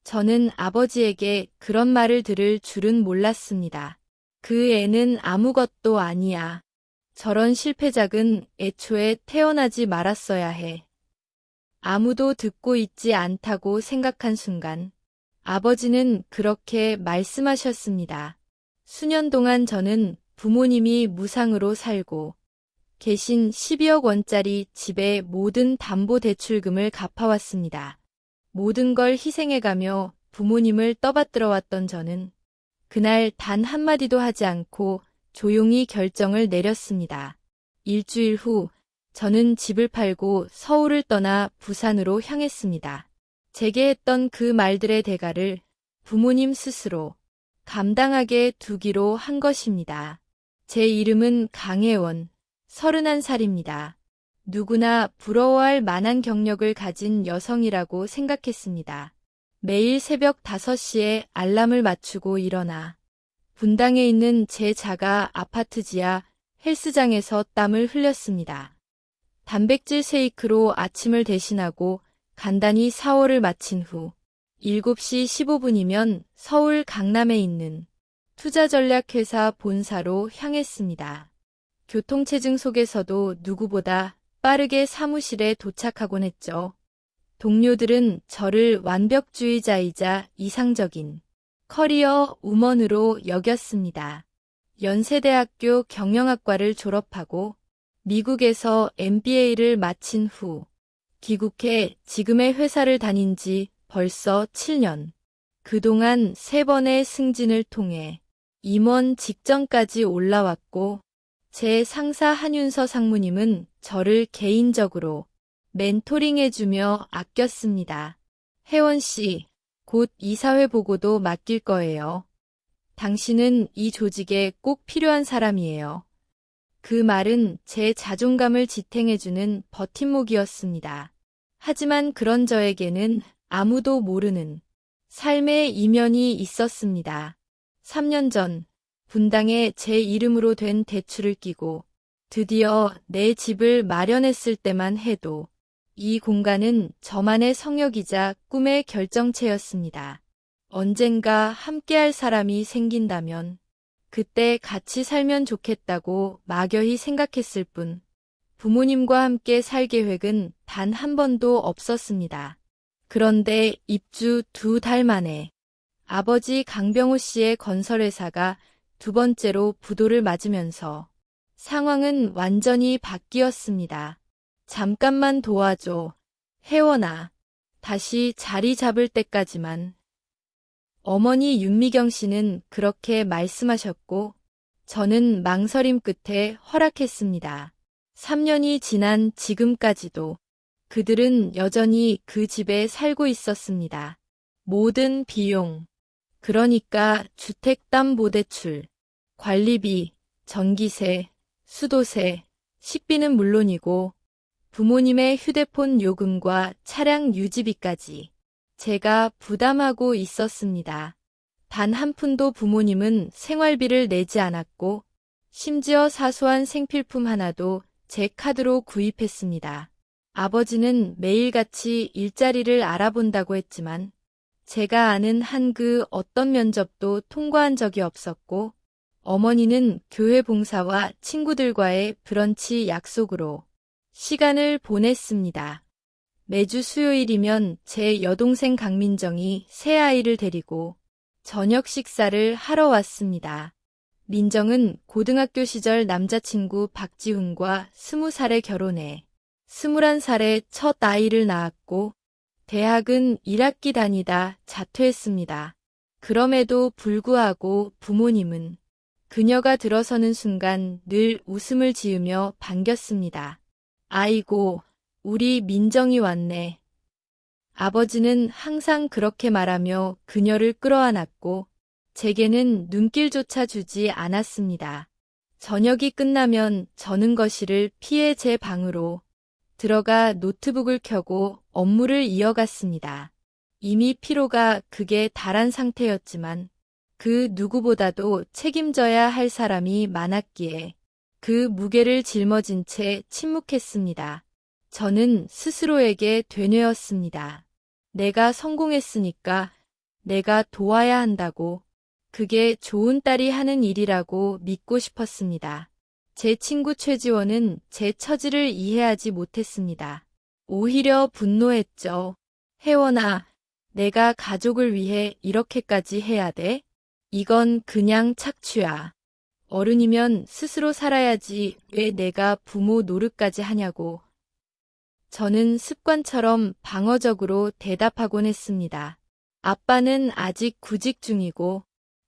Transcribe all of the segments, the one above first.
저는 아버지에게 그런 말을 들을 줄은 몰랐습니다. 그 애는 아무것도 아니야. 저런 실패작은 애초에 태어나지 말았어야 해. 아무도 듣고 있지 않다고 생각한 순간 아버지는 그렇게 말씀하셨습니다. 수년 동안 저는 부모님이 무상으로 살고 계신 12억 원짜리 집의 모든 담보대출금을 갚아왔습니다. 모든 걸 희생해가며 부모님을 떠받들어 왔던 저는 그날 단 한마디도 하지 않고 조용히 결정을 내렸습니다. 일주일 후 저는 집을 팔고 서울을 떠나 부산으로 향했습니다. 제게 했던 그 말들의 대가를 부모님 스스로 감당하게 두기로 한 것입니다. 제 이름은 강혜원, 31살입니다. 누구나 부러워할 만한 경력을 가진 여성이라고 생각했습니다. 매일 새벽 5시에 알람을 맞추고 일어나 분당에 있는 제 자가 아파트 지하 헬스장에서 땀을 흘렸습니다. 단백질 쉐이크로 아침을 대신하고 간단히 샤워를 마친 후 7시 15분이면 서울 강남에 있는 투자전략회사 본사로 향했습니다. 교통체증 속에서도 누구보다 빠르게 사무실에 도착하곤 했죠. 동료들은 저를 완벽주의자이자 이상적인 커리어 우먼으로 여겼습니다. 연세대학교 경영학과를 졸업하고 미국에서 MBA를 마친 후 귀국해 지금의 회사를 다닌 지 벌써 7년. 그동안 3번의 승진을 통해 임원 직전까지 올라왔고 제 상사 한윤서 상무님은 저를 개인적으로 멘토링해주며 아꼈습니다. 혜원 씨, 곧 이사회 보고도 맡길 거예요. 당신은 이 조직에 꼭 필요한 사람이에요. 그 말은 제 자존감을 지탱해주는 버팀목이었습니다. 하지만 그런 저에게는 아무도 모르는 삶의 이면이 있었습니다. 3년 전 분당에 제 이름으로 된 대출을 끼고 드디어 내 집을 마련했을 때만 해도 이 공간은 저만의 성역이자 꿈의 결정체였습니다. 언젠가 함께할 사람이 생긴다면 그때 같이 살면 좋겠다고 막연히 생각했을 뿐 부모님과 함께 살 계획은 단 한 번도 없었습니다. 그런데 입주 2달 만에 아버지 강병호 씨의 건설회사가 2번째로 부도를 맞으면서 상황은 완전히 바뀌었습니다. 잠깐만 도와줘. 혜원아. 다시 자리 잡을 때까지만. 어머니 윤미경 씨는 그렇게 말씀하셨고 저는 망설임 끝에 허락했습니다. 3년이 지난 지금까지도 그들은 여전히 그 집에 살고 있었습니다. 모든 비용, 그러니까 주택담보대출, 관리비, 전기세, 수도세, 식비는 물론이고 부모님의 휴대폰 요금과 차량 유지비까지 제가 부담하고 있었습니다. 단 한 푼도 부모님은 생활비를 내지 않았고 심지어 사소한 생필품 하나도 제 카드로 구입했습니다. 아버지는 매일같이 일자리를 알아본다고 했지만 제가 아는 한 그 어떤 면접도 통과한 적이 없었고 어머니는 교회 봉사와 친구들과의 브런치 약속으로 시간을 보냈습니다. 매주 수요일이면 제 여동생 강민정이 새 아이를 데리고 저녁 식사를 하러 왔습니다. 민정은 고등학교 시절 남자친구 박지훈과 20살에 결혼해 21살에 첫 아이를 낳았고 대학은 1학기 다니다 자퇴했습니다. 그럼에도 불구하고 부모님은 그녀가 들어서는 순간 늘 웃음을 지으며 반겼습니다. 아이고, 우리 민정이 왔네. 아버지는 항상 그렇게 말하며 그녀를 끌어안았고 제게는 눈길조차 주지 않았습니다. 저녁이 끝나면 저는 거실을 피해 제 방으로 들어가 노트북을 켜고 업무를 이어갔습니다. 이미 피로가 극에 달한 상태였지만 그 누구보다도 책임져야 할 사람이 많았기에 그 무게를 짊어진 채 침묵했습니다. 저는 스스로에게 되뇌었습니다. 내가 성공했으니까 내가 도와야 한다고. 그게 좋은 딸이 하는 일이라고 믿고 싶었습니다. 제 친구 최지원은 제 처지를 이해하지 못했습니다. 오히려 분노했죠. 혜원아, 내가 가족을 위해 이렇게까지 해야 돼? 이건 그냥 착취야. 어른이면 스스로 살아야지 왜 내가 부모 노릇까지 하냐고. 저는 습관처럼 방어적으로 대답하곤 했습니다. 아빠는 아직 구직 중이고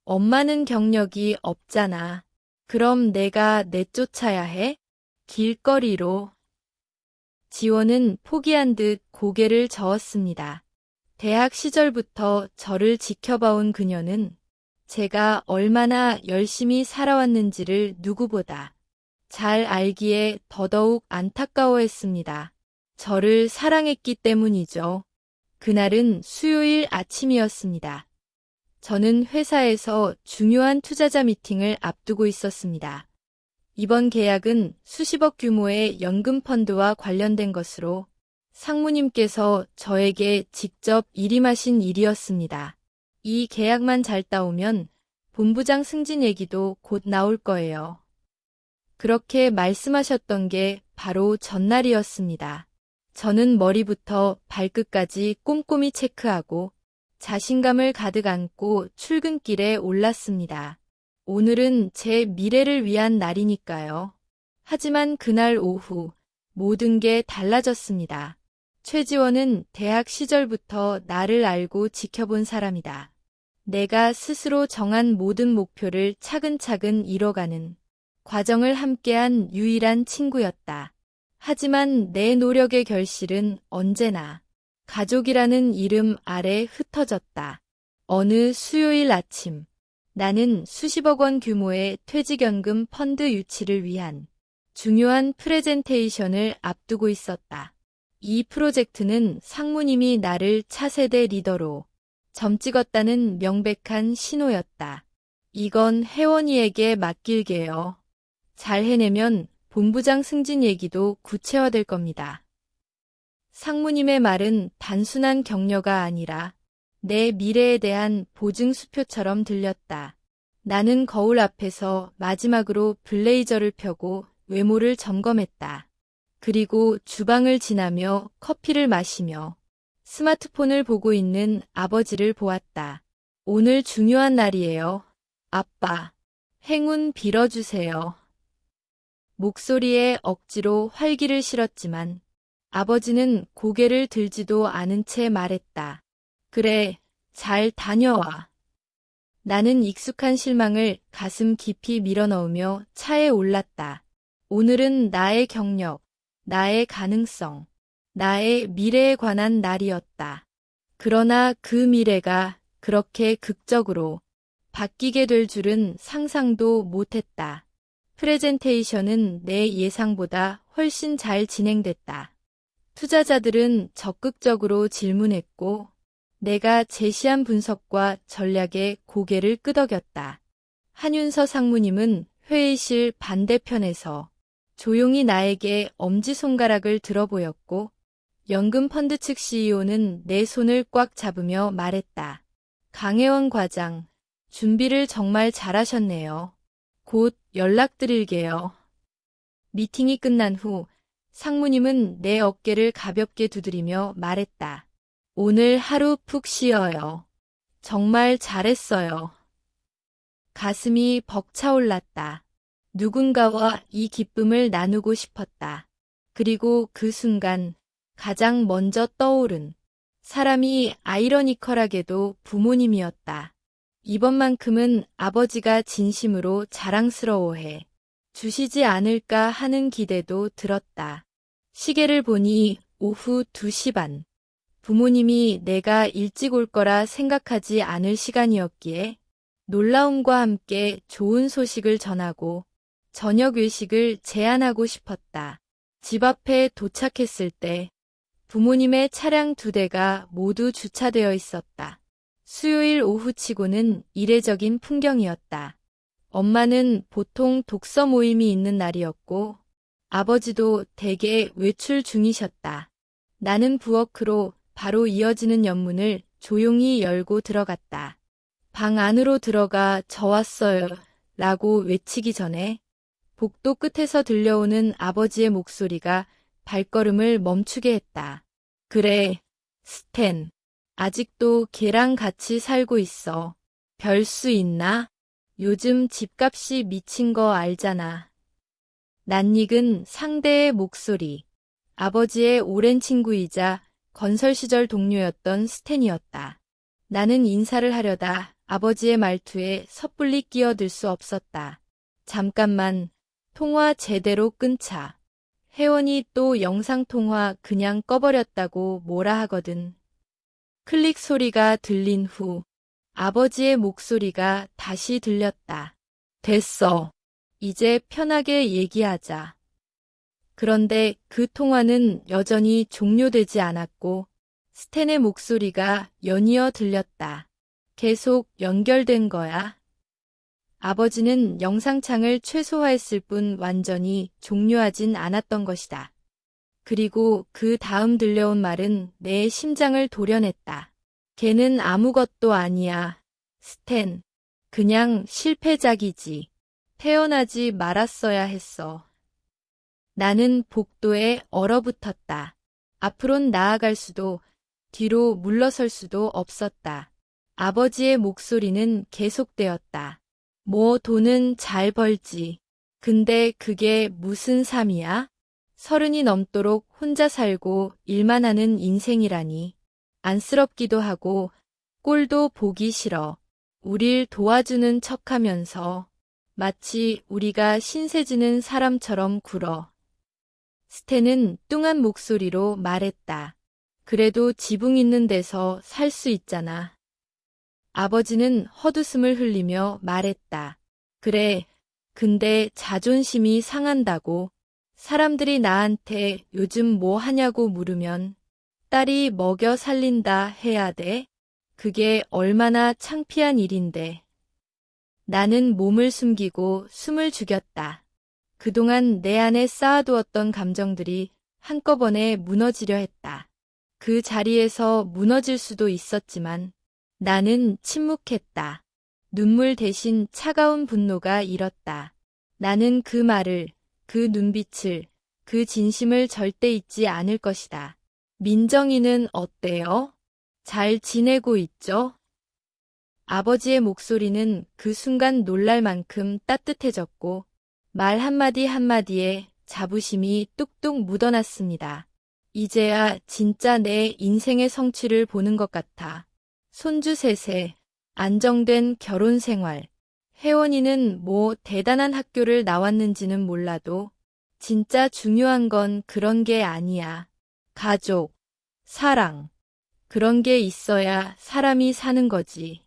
엄마는 경력이 없잖아. 그럼 내가 내쫓아야 해? 길거리로. 지원은 포기한 듯 고개를 저었습니다. 대학 시절부터 저를 지켜봐온 그녀는 제가 얼마나 열심히 살아왔는지를 누구보다 잘 알기에 더더욱 안타까워했습니다. 저를 사랑했기 때문이죠. 그날은 수요일 아침이었습니다. 저는 회사에서 중요한 투자자 미팅을 앞두고 있었습니다. 이번 계약은 수십억 규모의 연금 펀드와 관련된 것으로 상무님께서 저에게 직접 일임하신 일이었습니다. 이 계약만 잘 따오면 본부장 승진 얘기도 곧 나올 거예요. 그렇게 말씀하셨던 게 바로 전날이었습니다. 저는 머리부터 발끝까지 꼼꼼히 체크하고 자신감을 가득 안고 출근길에 올랐습니다. 오늘은 제 미래를 위한 날이니까요. 하지만 그날 오후 모든 게 달라졌습니다. 최지원은 대학 시절부터 나를 알고 지켜본 사람이다. 내가 스스로 정한 모든 목표를 차근차근 이뤄가는 과정을 함께한 유일한 친구였다. 하지만 내 노력의 결실은 언제나 가족이라는 이름 아래 흩어졌다. 어느 수요일 아침, 나는 수십억 원 규모의 퇴직연금 펀드 유치를 위한 중요한 프레젠테이션을 앞두고 있었다. 이 프로젝트는 상무님이 나를 차세대 리더로 점찍었다는 명백한 신호였다. 이건 혜원이에게 맡길게요. 잘 해내면 본부장 승진 얘기도 구체화될 겁니다. 상무님의 말은 단순한 격려가 아니라 내 미래에 대한 보증수표처럼 들렸다. 나는 거울 앞에서 마지막으로 블레이저를 펴고 외모를 점검했다. 그리고 주방을 지나며 커피를 마시며 스마트폰을 보고 있는 아버지를 보았다. 오늘 중요한 날이에요. 아빠, 행운 빌어주세요. 목소리에 억지로 활기를 실었지만 아버지는 고개를 들지도 않은 채 말했다. 그래, 잘 다녀와. 나는 익숙한 실망을 가슴 깊이 밀어넣으며 차에 올랐다. 오늘은 나의 경력, 나의 가능성, 나의 미래에 관한 날이었다. 그러나 그 미래가 그렇게 극적으로 바뀌게 될 줄은 상상도 못했다. 프레젠테이션은 내 예상보다 훨씬 잘 진행됐다. 투자자들은 적극적으로 질문했고 내가 제시한 분석과 전략에 고개를 끄덕였다. 한윤서 상무님은 회의실 반대편에서 조용히 나에게 엄지손가락을 들어보였고 연금펀드 측 CEO는 내 손을 꽉 잡으며 말했다. 강혜원 과장, 준비를 정말 잘하셨네요. 곧 연락드릴게요. 미팅이 끝난 후 상무님은 내 어깨를 가볍게 두드리며 말했다. 오늘 하루 푹 쉬어요. 정말 잘했어요. 가슴이 벅차올랐다. 누군가와 이 기쁨을 나누고 싶었다. 그리고 그 순간 가장 먼저 떠오른 사람이 아이러니컬하게도 부모님이었다. 이번만큼은 아버지가 진심으로 자랑스러워해 주시지 않을까 하는 기대도 들었다. 시계를 보니 오후 2시 반. 부모님이 내가 일찍 올 거라 생각하지 않을 시간이었기에 놀라움과 함께 좋은 소식을 전하고 저녁 외식을 제안하고 싶었다. 집 앞에 도착했을 때 부모님의 차량 2대가 모두 주차되어 있었다. 수요일 오후치고는 이례적인 풍경이었다. 엄마는 보통 독서 모임이 있는 날이었고 아버지도 대개 외출 중이셨다. 나는 부엌으로 바로 이어지는 연문을 조용히 열고 들어갔다. 방 안으로 들어가 저 왔어요 라고 외치기 전에 복도 끝에서 들려오는 아버지의 목소리가 발걸음을 멈추게 했다. 그래, 스탠. 아직도 걔랑 같이 살고 있어. 별 수 있나? 요즘 집값이 미친 거 알잖아. 낯익은 상대의 목소리. 아버지의 오랜 친구이자 건설 시절 동료였던 스탠이었다. 나는 인사를 하려다 아버지의 말투에 섣불리 끼어들 수 없었다. 잠깐만, 통화 제대로 끊자. 혜원이 또 영상통화 그냥 꺼버렸다고 뭐라 하거든. 클릭 소리가 들린 후 아버지의 목소리가 다시 들렸다. 됐어. 이제 편하게 얘기하자. 그런데 그 통화는 여전히 종료되지 않았고 스탠의 목소리가 연이어 들렸다. 계속 연결된 거야. 아버지는 영상창을 최소화했을 뿐 완전히 종료하진 않았던 것이다. 그리고 그 다음 들려온 말은 내 심장을 도려냈다. 걔는 아무것도 아니야. 스탠. 그냥 실패작이지. 태어나지 말았어야 했어. 나는 복도에 얼어붙었다. 앞으론 나아갈 수도 뒤로 물러설 수도 없었다. 아버지의 목소리는 계속되었다. 뭐 돈은 잘 벌지. 근데 그게 무슨 삶이야? 30이 넘도록 혼자 살고 일만 하는 인생이라니. 안쓰럽기도 하고 꼴도 보기 싫어. 우릴 도와주는 척하면서 마치 우리가 신세지는 사람처럼 굴어. 스탠은 뚱한 목소리로 말했다. 그래도 지붕 있는 데서 살 수 있잖아. 아버지는 헛웃음을 흘리며 말했다. 그래, 근데 자존심이 상한다고. 사람들이 나한테 요즘 뭐 하냐고 물으면 딸이 먹여 살린다 해야 돼? 그게 얼마나 창피한 일인데. 나는 몸을 숨기고 숨을 죽였다. 그동안 내 안에 쌓아두었던 감정들이 한꺼번에 무너지려 했다. 그 자리에서 무너질 수도 있었지만 나는 침묵했다. 눈물 대신 차가운 분노가 일었다. 나는 그 말을, 그 눈빛을, 그 진심을 절대 잊지 않을 것이다. 민정이는 어때요? 잘 지내고 있죠? 아버지의 목소리는 그 순간 놀랄 만큼 따뜻해졌고 말 한마디 한마디에 자부심이 뚝뚝 묻어났습니다. 이제야 진짜 내 인생의 성취를 보는 것 같아. 손주 셋에 안정된 결혼 생활. 혜원이는 뭐 대단한 학교를 나왔는지는 몰라도 진짜 중요한 건 그런 게 아니야. 가족, 사랑. 그런 게 있어야 사람이 사는 거지.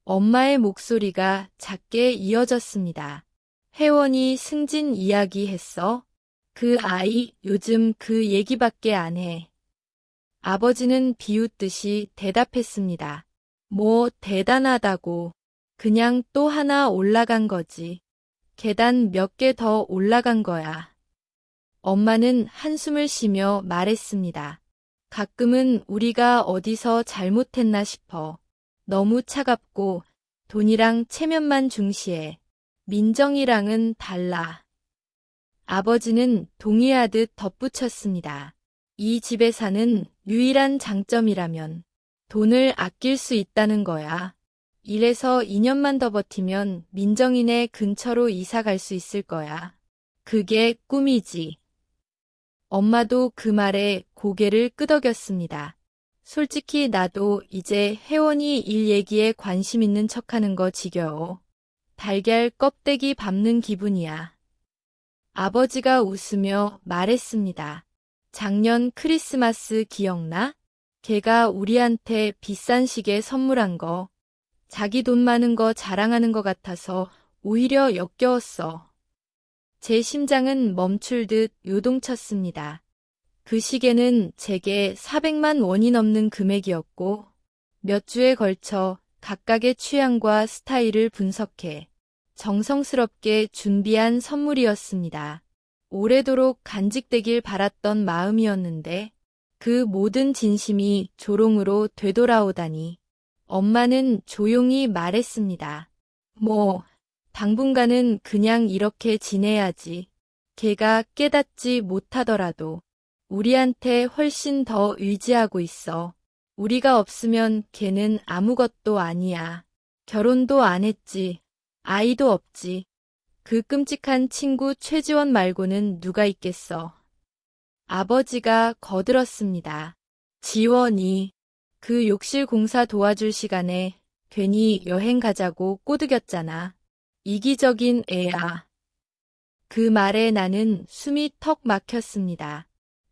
엄마의 목소리가 작게 이어졌습니다. 혜원이 승진 이야기했어? 그 아이 요즘 그 얘기밖에 안 해. 아버지는 비웃듯이 대답했습니다. 뭐 대단하다고. 그냥 또 하나 올라간 거지. 계단 몇 개 더 올라간 거야. 엄마는 한숨을 쉬며 말했습니다. 가끔은 우리가 어디서 잘못했나 싶어. 너무 차갑고 돈이랑 체면만 중시해. 민정이랑은 달라. 아버지는 동의하듯 덧붙였습니다. 이 집에 사는 유일한 장점이라면 돈을 아낄 수 있다는 거야. 1에서 2년만 더 버티면 민정이네 근처로 이사 갈 수 있을 거야. 그게 꿈이지. 엄마도 그 말에 고개를 끄덕였습니다. 솔직히 나도 이제 혜원이 일 얘기에 관심 있는 척하는 거 지겨워. 달걀 껍데기 밟는 기분이야. 아버지가 웃으며 말했습니다. 작년 크리스마스 기억나? 걔가 우리한테 비싼 시계 선물한 거. 자기 돈 많은 거 자랑하는 것 같아서 오히려 역겨웠어. 제 심장은 멈출 듯 요동쳤습니다. 그 시계는 제게 400만 원이 넘는 금액이었고 몇 주에 걸쳐 각각의 취향과 스타일을 분석해 정성스럽게 준비한 선물이었습니다. 오래도록 간직되길 바랐던 마음이었는데 그 모든 진심이 조롱으로 되돌아오다니. 엄마는 조용히 말했습니다. 뭐, 당분간은 그냥 이렇게 지내야지. 걔가 깨닫지 못하더라도 우리한테 훨씬 더 의지하고 있어. 우리가 없으면 걔는 아무것도 아니야. 결혼도 안 했지. 아이도 없지. 그 끔찍한 친구 최지원 말고는 누가 있겠어. 아버지가 거들었습니다. 지원이 그 욕실 공사 도와줄 시간에 괜히 여행 가자고 꼬드겼잖아. 이기적인 애야. 그 말에 나는 숨이 턱 막혔습니다.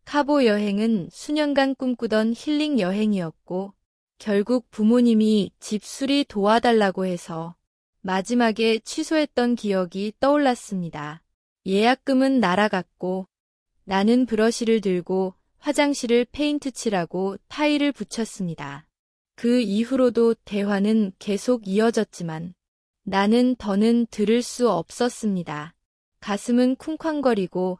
카보 여행은 수년간 꿈꾸던 힐링 여행이었고 결국 부모님이 집 수리 도와달라고 해서 마지막에 취소했던 기억이 떠올랐습니다. 예약금은 날아갔고 나는 브러쉬를 들고 화장실을 페인트 칠하고 타일을 붙였습니다. 그 이후로도 대화는 계속 이어졌지만 나는 더는 들을 수 없었습니다. 가슴은 쿵쾅거리고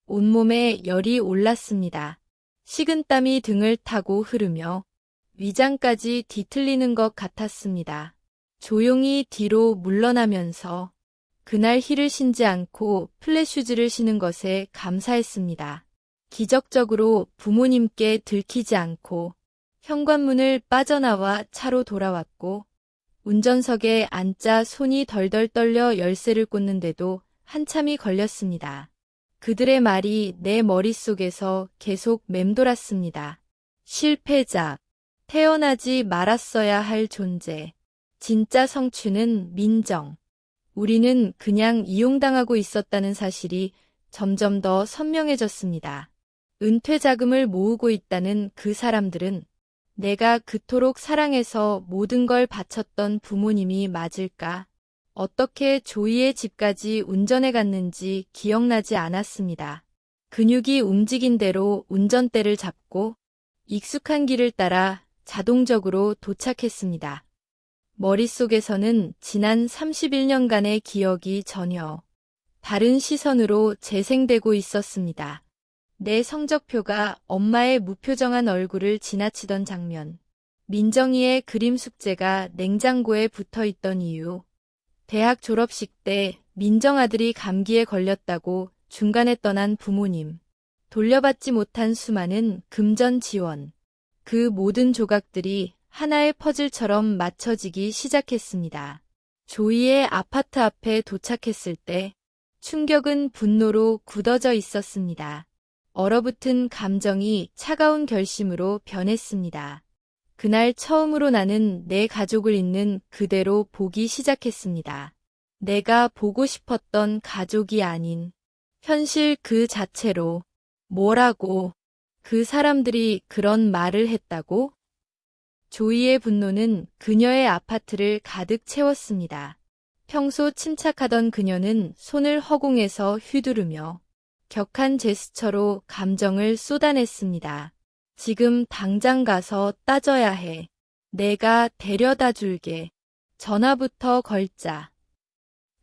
온몸에 열이 올랐습니다. 식은땀이 등을 타고 흐르며 위장까지 뒤틀리는 것 같았습니다. 조용히 뒤로 물러나면서 그날 힐을 신지 않고 플랫슈즈를 신은 것에 감사했습니다. 기적적으로 부모님께 들키지 않고 현관문을 빠져나와 차로 돌아왔고 운전석에 앉자 손이 덜덜 떨려 열쇠를 꽂는데도 한참이 걸렸습니다. 그들의 말이 내 머릿속에서 계속 맴돌았습니다. 실패자, 태어나지 말았어야 할 존재, 진짜 성취는 민정. 우리는 그냥 이용당하고 있었다는 사실이 점점 더 선명해졌습니다. 은퇴 자금을 모으고 있다는 그 사람들은 내가 그토록 사랑해서 모든 걸 바쳤던 부모님이 맞을까? 어떻게 조이의 집까지 운전해 갔는지 기억나지 않았습니다. 근육이 움직인 대로 운전대를 잡고 익숙한 길을 따라 자동적으로 도착했습니다. 머릿속에서는 지난 31년간의 기억이 전혀 다른 시선으로 재생되고 있었습니다. 내 성적표가 엄마의 무표정한 얼굴을 지나치던 장면, 민정이의 그림 숙제가 냉장고에 붙어있던 이유, 대학 졸업식 때 민정 아들이 감기에 걸렸다고 중간에 떠난 부모님, 돌려받지 못한 수많은 금전 지원, 그 모든 조각들이 하나의 퍼즐처럼 맞춰지기 시작했습니다. 조이의 아파트 앞에 도착했을 때 충격은 분노로 굳어져 있었습니다. 얼어붙은 감정이 차가운 결심으로 변했습니다. 그날 처음으로 나는 내 가족을 있는 그대로 보기 시작했습니다. 내가 보고 싶었던 가족이 아닌 현실 그 자체로. 뭐라고? 그 사람들이 그런 말을 했다고? 조이의 분노는 그녀의 아파트를 가득 채웠습니다. 평소 침착하던 그녀는 손을 허공에서 휘두르며 격한 제스처로 감정을 쏟아냈습니다. 지금 당장 가서 따져야 해. 내가 데려다 줄게. 전화부터 걸자.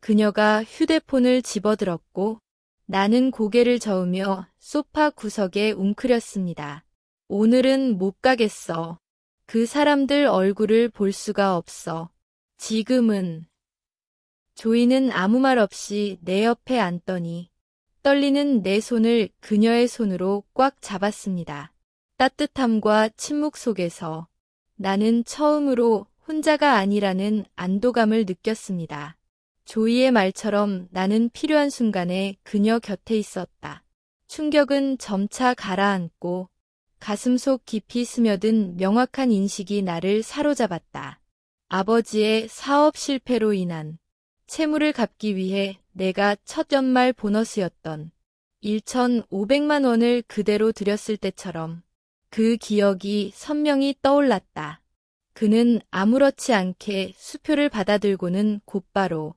그녀가 휴대폰을 집어들었고 나는 고개를 저으며 소파 구석에 웅크렸습니다. 오늘은 못 가겠어. 그 사람들 얼굴을 볼 수가 없어. 지금은. 조이는 아무 말 없이 내 옆에 앉더니 떨리는 내 손을 그녀의 손으로 꽉 잡았습니다. 따뜻함과 침묵 속에서 나는 처음으로 혼자가 아니라는 안도감을 느꼈습니다. 조이의 말처럼 나는 필요한 순간에 그녀 곁에 있었다. 충격은 점차 가라앉고 가슴속 깊이 스며든 명확한 인식이 나를 사로잡았다. 아버지의 사업 실패로 인한 채무를 갚기 위해 내가 첫 연말 보너스였던 1,500만 원을 그대로 드렸을 때처럼 그 기억이 선명히 떠올랐다. 그는 아무렇지 않게 수표를 받아들고는 곧바로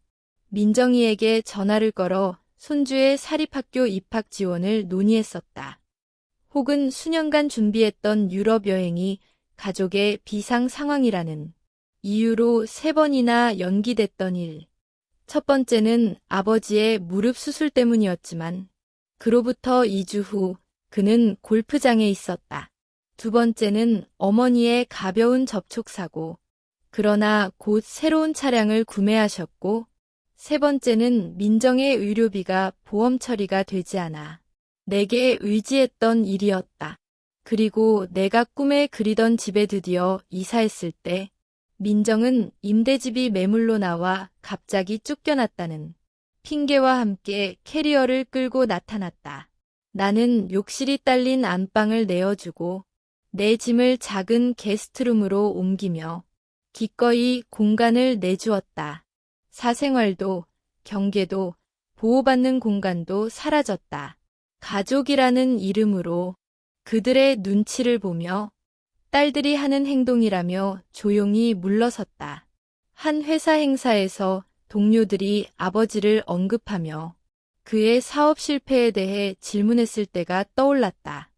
민정이에게 전화를 걸어 손주의 사립학교 입학 지원을 논의했었다. 혹은 수년간 준비했던 유럽 여행이 가족의 비상 상황이라는 이유로 3번이나 연기됐던 일. 첫 번째는 아버지의 무릎 수술 때문이었지만 그로부터 2주 후 그는 골프장에 있었다. 두 번째는 어머니의 가벼운 접촉사고. 그러나 곧 새로운 차량을 구매하셨고, 세 번째는 민정의 의료비가 보험 처리가 되지 않아 내게 의지했던 일이었다. 그리고 내가 꿈에 그리던 집에 드디어 이사했을 때, 민정은 임대집이 매물로 나와 갑자기 쫓겨났다는 핑계와 함께 캐리어를 끌고 나타났다. 나는 욕실이 딸린 안방을 내어주고 내 짐을 작은 게스트룸으로 옮기며 기꺼이 공간을 내주었다. 사생활도, 경계도, 보호받는 공간도 사라졌다. 가족이라는 이름으로 그들의 눈치를 보며 딸들이 하는 행동이라며 조용히 물러섰다. 한 회사 행사에서 동료들이 아버지를 언급하며 그의 사업 실패에 대해 질문했을 때가 떠올랐다.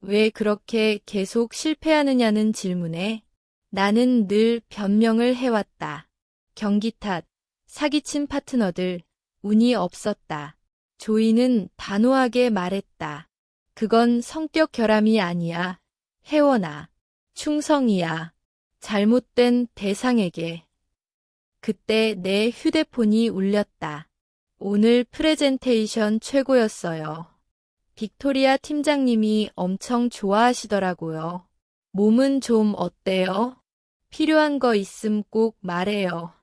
왜 그렇게 계속 실패하느냐는 질문에 나는 늘 변명을 해왔다. 경기 탓, 사기친 파트너들, 운이 없었다. 조이는 단호하게 말했다. 그건 성격 결함이 아니야. 혜원아. 충성이야. 잘못된 대상에게. 그때 내 휴대폰이 울렸다. 오늘 프레젠테이션 최고였어요. 빅토리아 팀장님이 엄청 좋아하시더라고요. 몸은 좀 어때요? 필요한 거 있음 꼭 말해요.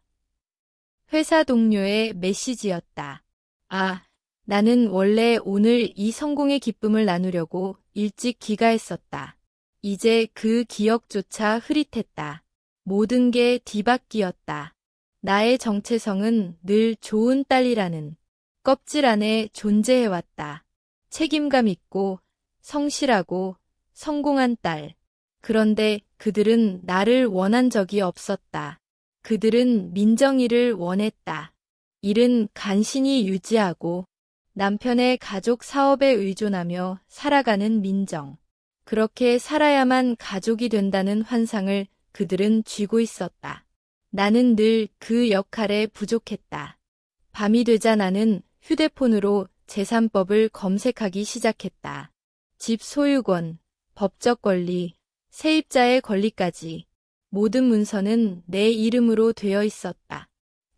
회사 동료의 메시지였다. 아, 나는 원래 오늘 이 성공의 기쁨을 나누려고 일찍 귀가했었다. 이제 그 기억조차 흐릿했다. 모든 게 뒤바뀌었다. 나의 정체성은 늘 좋은 딸이라는 껍질 안에 존재해왔다. 책임감 있고 성실하고 성공한 딸. 그런데 그들은 나를 원한 적이 없었다. 그들은 민정이를 원했다. 일은 간신히 유지하고 남편의 가족 사업에 의존하며 살아가는 민정. 그렇게 살아야만 가족이 된다는 환상을 그들은 쥐고 있었다. 나는 늘 그 역할에 부족했다. 밤이 되자 나는 휴대폰으로 재산법을 검색하기 시작했다. 집 소유권, 법적 권리, 세입자의 권리까지 모든 문서는 내 이름으로 되어 있었다.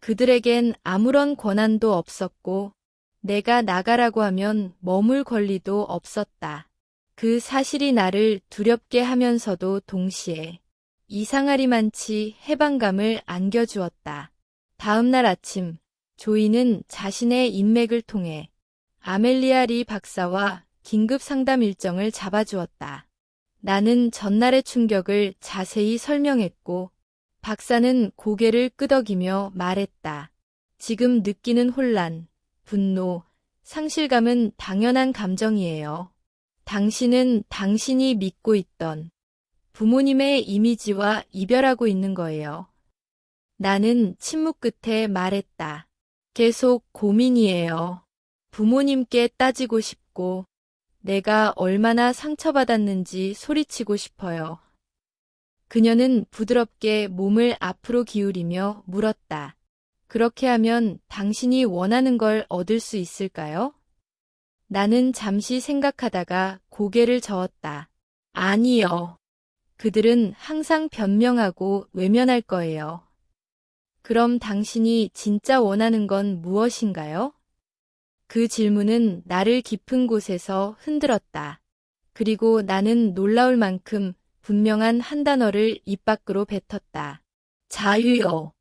그들에겐 아무런 권한도 없었고 내가 나가라고 하면 머물 권리도 없었다. 그 사실이 나를 두렵게 하면서도 동시에 이상하리만치 해방감을 안겨주었다. 다음 날 아침, 조이는 자신의 인맥을 통해 아멜리아 리 박사와 긴급 상담 일정을 잡아주었다. 나는 전날의 충격을 자세히 설명했고 박사는 고개를 끄덕이며 말했다. 지금 느끼는 혼란, 분노, 상실감은 당연한 감정이에요. 당신은 당신이 믿고 있던 부모님의 이미지와 이별하고 있는 거예요. 나는 침묵 끝에 말했다. 계속 고민이에요. 부모님께 따지고 싶고 내가 얼마나 상처받았는지 소리치고 싶어요. 그녀는 부드럽게 몸을 앞으로 기울이며 물었다. 그렇게 하면 당신이 원하는 걸 얻을 수 있을까요? 나는 잠시 생각하다가 고개를 저었다. 아니요. 그들은 항상 변명하고 외면할 거예요. 그럼 당신이 진짜 원하는 건 무엇인가요? 그 질문은 나를 깊은 곳에서 흔들었다. 그리고 나는 놀라울 만큼 분명한 한 단어를 입 밖으로 뱉었다. 자유요.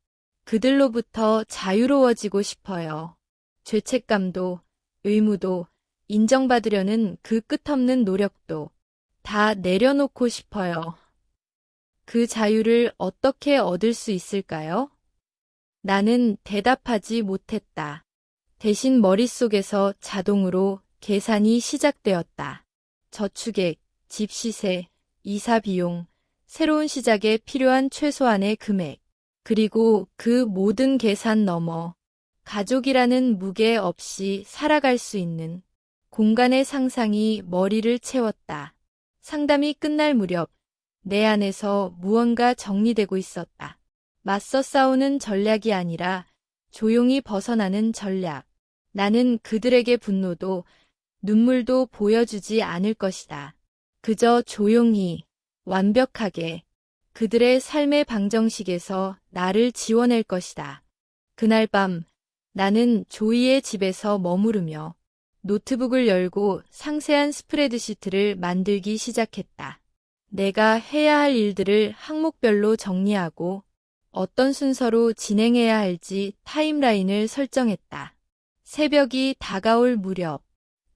그들로부터 자유로워지고 싶어요. 죄책감도, 의무도, 인정받으려는 그 끝없는 노력도 다 내려놓고 싶어요. 그 자유를 어떻게 얻을 수 있을까요? 나는 대답하지 못했다. 대신 머릿속에서 자동으로 계산이 시작되었다. 저축액, 집 시세, 이사 비용, 새로운 시작에 필요한 최소한의 금액, 그리고 그 모든 계산 너머 가족이라는 무게 없이 살아갈 수 있는 공간의 상상이 머리를 채웠다. 상담이 끝날 무렵 내 안에서 무언가 정리되고 있었다. 맞서 싸우는 전략이 아니라 조용히 벗어나는 전략. 나는 그들에게 분노도 눈물도 보여주지 않을 것이다. 그저 조용히 완벽하게 그들의 삶의 방정식에서 나를 지워낼 것이다. 그날 밤 나는 조이의 집에서 머무르며 노트북을 열고 상세한 스프레드시트를 만들기 시작했다. 내가 해야 할 일들을 항목별로 정리하고 어떤 순서로 진행해야 할지 타임라인을 설정했다. 새벽이 다가올 무렵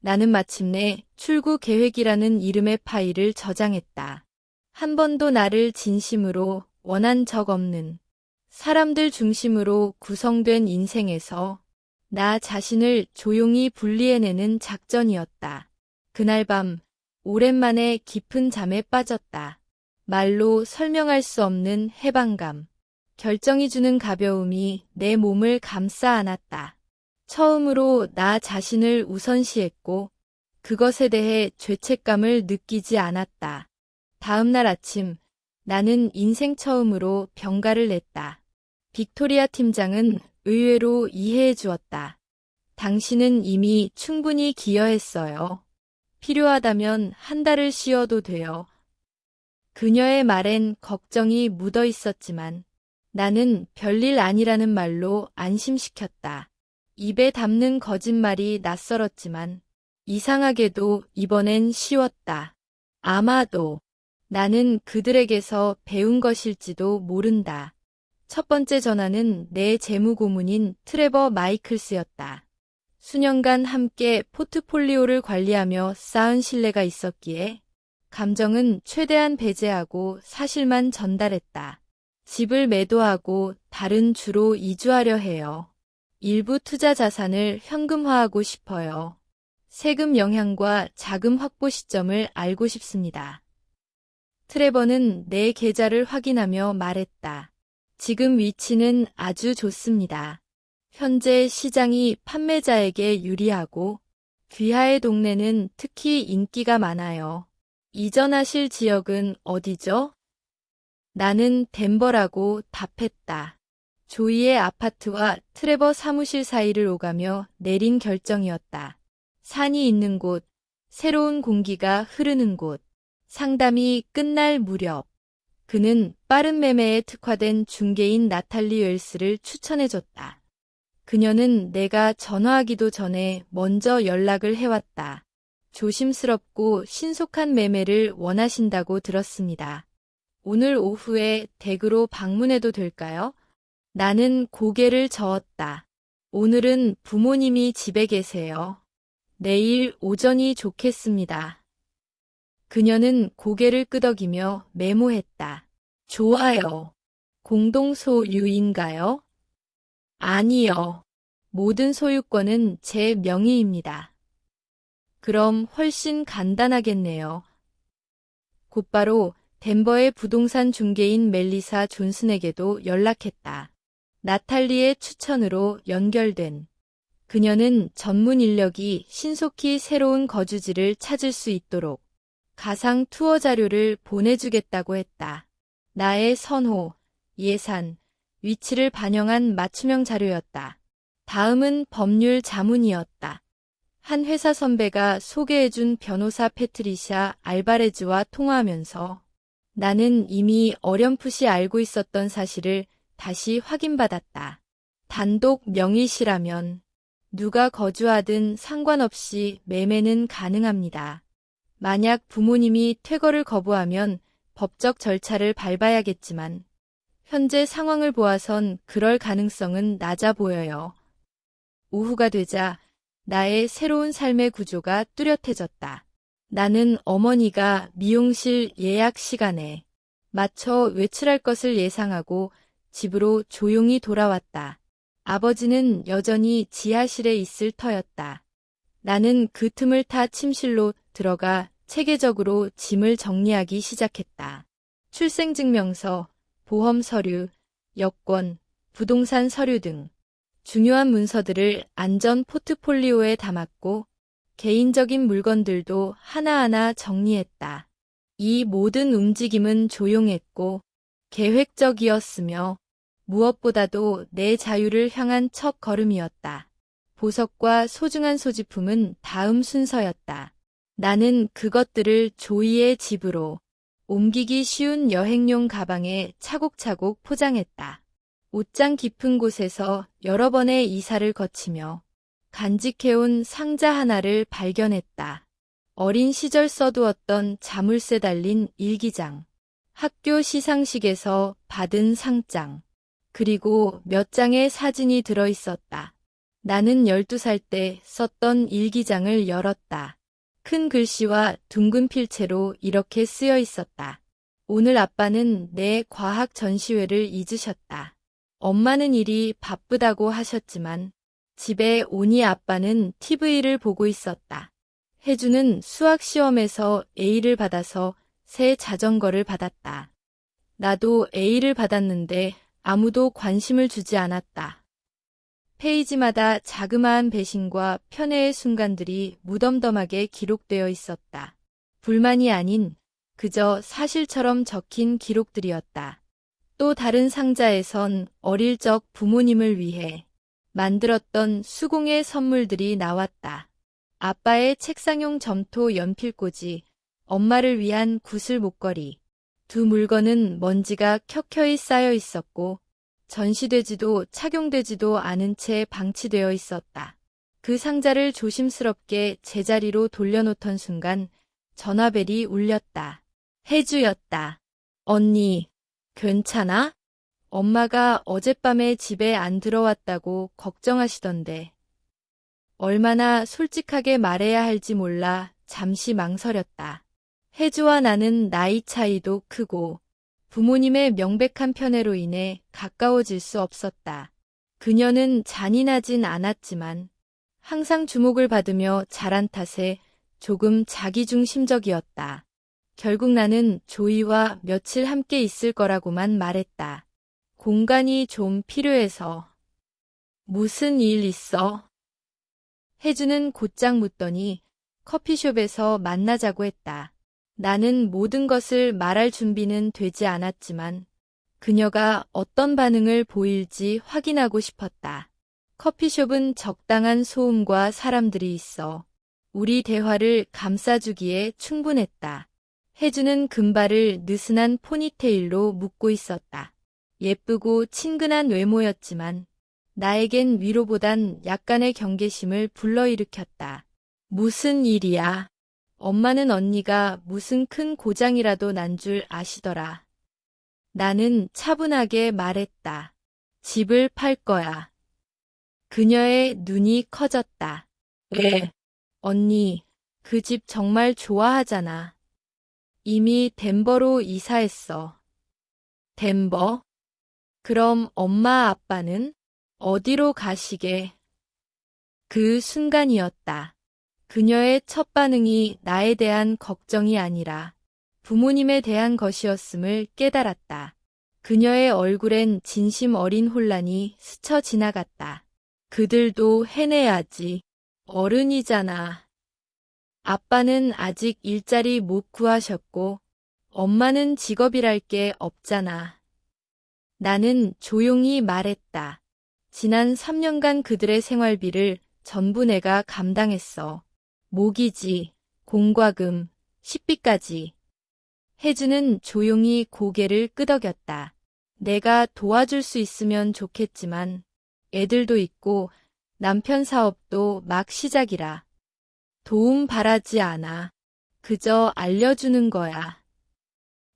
나는 마침내 출구 계획이라는 이름의 파일을 저장했다. 한 번도 나를 진심으로 원한 적 없는 사람들 중심으로 구성된 인생에서 나 자신을 조용히 분리해내는 작전이었다. 그날 밤 오랜만에 깊은 잠에 빠졌다. 말로 설명할 수 없는 해방감, 결정이 주는 가벼움이 내 몸을 감싸 안았다. 처음으로 나 자신을 우선시했고 그것에 대해 죄책감을 느끼지 않았다. 다음 날 아침 나는 인생 처음으로 병가를 냈다. 빅토리아 팀장은 의외로 이해해 주었다. 당신은 이미 충분히 기여했어요. 필요하다면 한 달을 쉬어도 돼요. 그녀의 말엔 걱정이 묻어 있었지만 나는 별일 아니라는 말로 안심시켰다. 입에 담는 거짓말이 낯설었지만 이상하게도 이번엔 쉬웠다. 아마도 나는 그들에게서 배운 것일지도 모른다. 첫 번째 전화는 내 재무고문인 트레버 마이클스였다. 수년간 함께 포트폴리오를 관리하며 쌓은 신뢰가 있었기에 감정은 최대한 배제하고 사실만 전달했다. 집을 매도하고 다른 주로 이주하려 해요. 일부 투자 자산을 현금화하고 싶어요. 세금 영향과 자금 확보 시점을 알고 싶습니다. 트레버는 내 계좌를 확인하며 말했다. 지금 위치는 아주 좋습니다. 현재 시장이 판매자에게 유리하고 귀하의 동네는 특히 인기가 많아요. 이전하실 지역은 어디죠? 나는 덴버라고 답했다. 조이의 아파트와 트레버 사무실 사이를 오가며 내린 결정이었다. 산이 있는 곳, 새로운 공기가 흐르는 곳, 상담이 끝날 무렵. 그는 빠른 매매에 특화된 중개인 나탈리 웰스를 추천해줬다. 그녀는 내가 전화하기도 전에 먼저 연락을 해왔다. 조심스럽고 신속한 매매를 원하신다고 들었습니다. 오늘 오후에 댁으로 방문해도 될까요? 나는 고개를 저었다. 오늘은 부모님이 집에 계세요. 내일 오전이 좋겠습니다. 그녀는 고개를 끄덕이며 메모했다. 좋아요. 공동소유인가요? 아니요. 모든 소유권은 제 명의입니다. 그럼 훨씬 간단하겠네요. 곧바로 덴버의 부동산 중개인 멜리사 존슨에게도 연락했다. 나탈리의 추천으로 연결된. 그녀는 전문 인력이 신속히 새로운 거주지를 찾을 수 있도록 가상 투어 자료를 보내주겠다고 했다. 나의 선호, 예산, 위치를 반영한 맞춤형 자료였다. 다음은 법률 자문이었다. 한 회사 선배가 소개해준 변호사 패트리샤 알바레즈와 통화하면서 나는 이미 어렴풋이 알고 있었던 사실을 다시 확인받았다. 단독 명의시라면 누가 거주하든 상관없이 매매는 가능합니다. 만약 부모님이 퇴거를 거부하면 법적 절차를 밟아야겠지만 현재 상황을 보아선 그럴 가능성은 낮아 보여요. 오후가 되자 나의 새로운 삶의 구조가 뚜렷해졌다. 나는 어머니가 미용실 예약 시간에 맞춰 외출할 것을 예상하고 집으로 조용히 돌아왔다. 아버지는 여전히 지하실에 있을 터였다. 나는 그 틈을 타 침실로 들어가 체계적으로 짐을 정리하기 시작했다. 출생증명서, 보험 서류, 여권, 부동산 서류 등 중요한 문서들을 안전 포트폴리오에 담았고 개인적인 물건들도 하나하나 정리했다. 이 모든 움직임은 조용했고 계획적이었으며 무엇보다도 내 자유를 향한 첫 걸음이었다. 보석과 소중한 소지품은 다음 순서였다. 나는 그것들을 조이의 집으로 옮기기 쉬운 여행용 가방에 차곡차곡 포장했다. 옷장 깊은 곳에서 여러 번의 이사를 거치며 간직해온 상자 하나를 발견했다. 어린 시절 써두었던 자물쇠 달린 일기장, 학교 시상식에서 받은 상장, 그리고 몇 장의 사진이 들어있었다. 나는 12살 때 썼던 일기장을 열었다. 큰 글씨와 둥근 필체로 이렇게 쓰여 있었다. 오늘 아빠는 내 과학 전시회를 잊으셨다. 엄마는 일이 바쁘다고 하셨지만 집에 오니 아빠는 TV를 보고 있었다. 혜주는 수학 시험에서 A를 받아서 새 자전거를 받았다. 나도 A를 받았는데 아무도 관심을 주지 않았다. 페이지마다 자그마한 배신과 편애의 순간들이 무덤덤하게 기록되어 있었다. 불만이 아닌 그저 사실처럼 적힌 기록들이었다. 또 다른 상자에선 어릴 적 부모님을 위해 만들었던 수공예 선물들이 나왔다. 아빠의 책상용 점토 연필꽂이, 엄마를 위한 구슬 목걸이. 두 물건은 먼지가 켜켜이 쌓여 있었고 전시되지도 착용되지도 않은 채 방치되어 있었다. 그 상자를 조심스럽게 제자리로 돌려놓던 순간 전화벨이 울렸다. 혜주였다. 언니, 괜찮아? 엄마가 어젯밤에 집에 안 들어왔다고 걱정하시던데. 얼마나 솔직하게 말해야 할지 몰라 잠시 망설였다. 혜주와 나는 나이 차이도 크고 부모님의 명백한 편애로 인해 가까워질 수 없었다. 그녀는 잔인하진 않았지만 항상 주목을 받으며 자란 탓에 조금 자기중심적이었다. 결국 나는 조이와 며칠 함께 있을 거라고만 말했다. 공간이 좀 필요해서. 무슨 일 있어? 혜주는 곧장 묻더니 커피숍에서 만나자고 했다. 나는 모든 것을 말할 준비는 되지 않았지만 그녀가 어떤 반응을 보일지 확인하고 싶었다. 커피숍은 적당한 소음과 사람들이 있어 우리 대화를 감싸주기에 충분했다. 혜주는 금발을 느슨한 포니테일로 묶고 있었다. 예쁘고 친근한 외모였지만 나에겐 위로보단 약간의 경계심을 불러일으켰다. 무슨 일이야? 엄마는 언니가 무슨 큰 고장이라도 난 줄 아시더라. 나는 차분하게 말했다. 집을 팔 거야. 그녀의 눈이 커졌다. 왜? 언니, 그 집 정말 좋아하잖아. 이미 덴버로 이사했어. 덴버? 그럼 엄마 아빠는 어디로 가시게? 그 순간이었다. 그녀의 첫 반응이 나에 대한 걱정이 아니라 부모님에 대한 것이었음을 깨달았다. 그녀의 얼굴엔 진심 어린 혼란이 스쳐 지나갔다. 그들도 해내야지. 어른이잖아. 아빠는 아직 일자리 못 구하셨고 엄마는 직업이랄 게 없잖아. 나는 조용히 말했다. 지난 3년간 그들의 생활비를 전부 내가 감당했어. 모기지, 공과금, 식비까지. 혜주는 조용히 고개를 끄덕였다. 내가 도와줄 수 있으면 좋겠지만 애들도 있고 남편 사업도 막 시작이라. 도움 바라지 않아. 그저 알려주는 거야.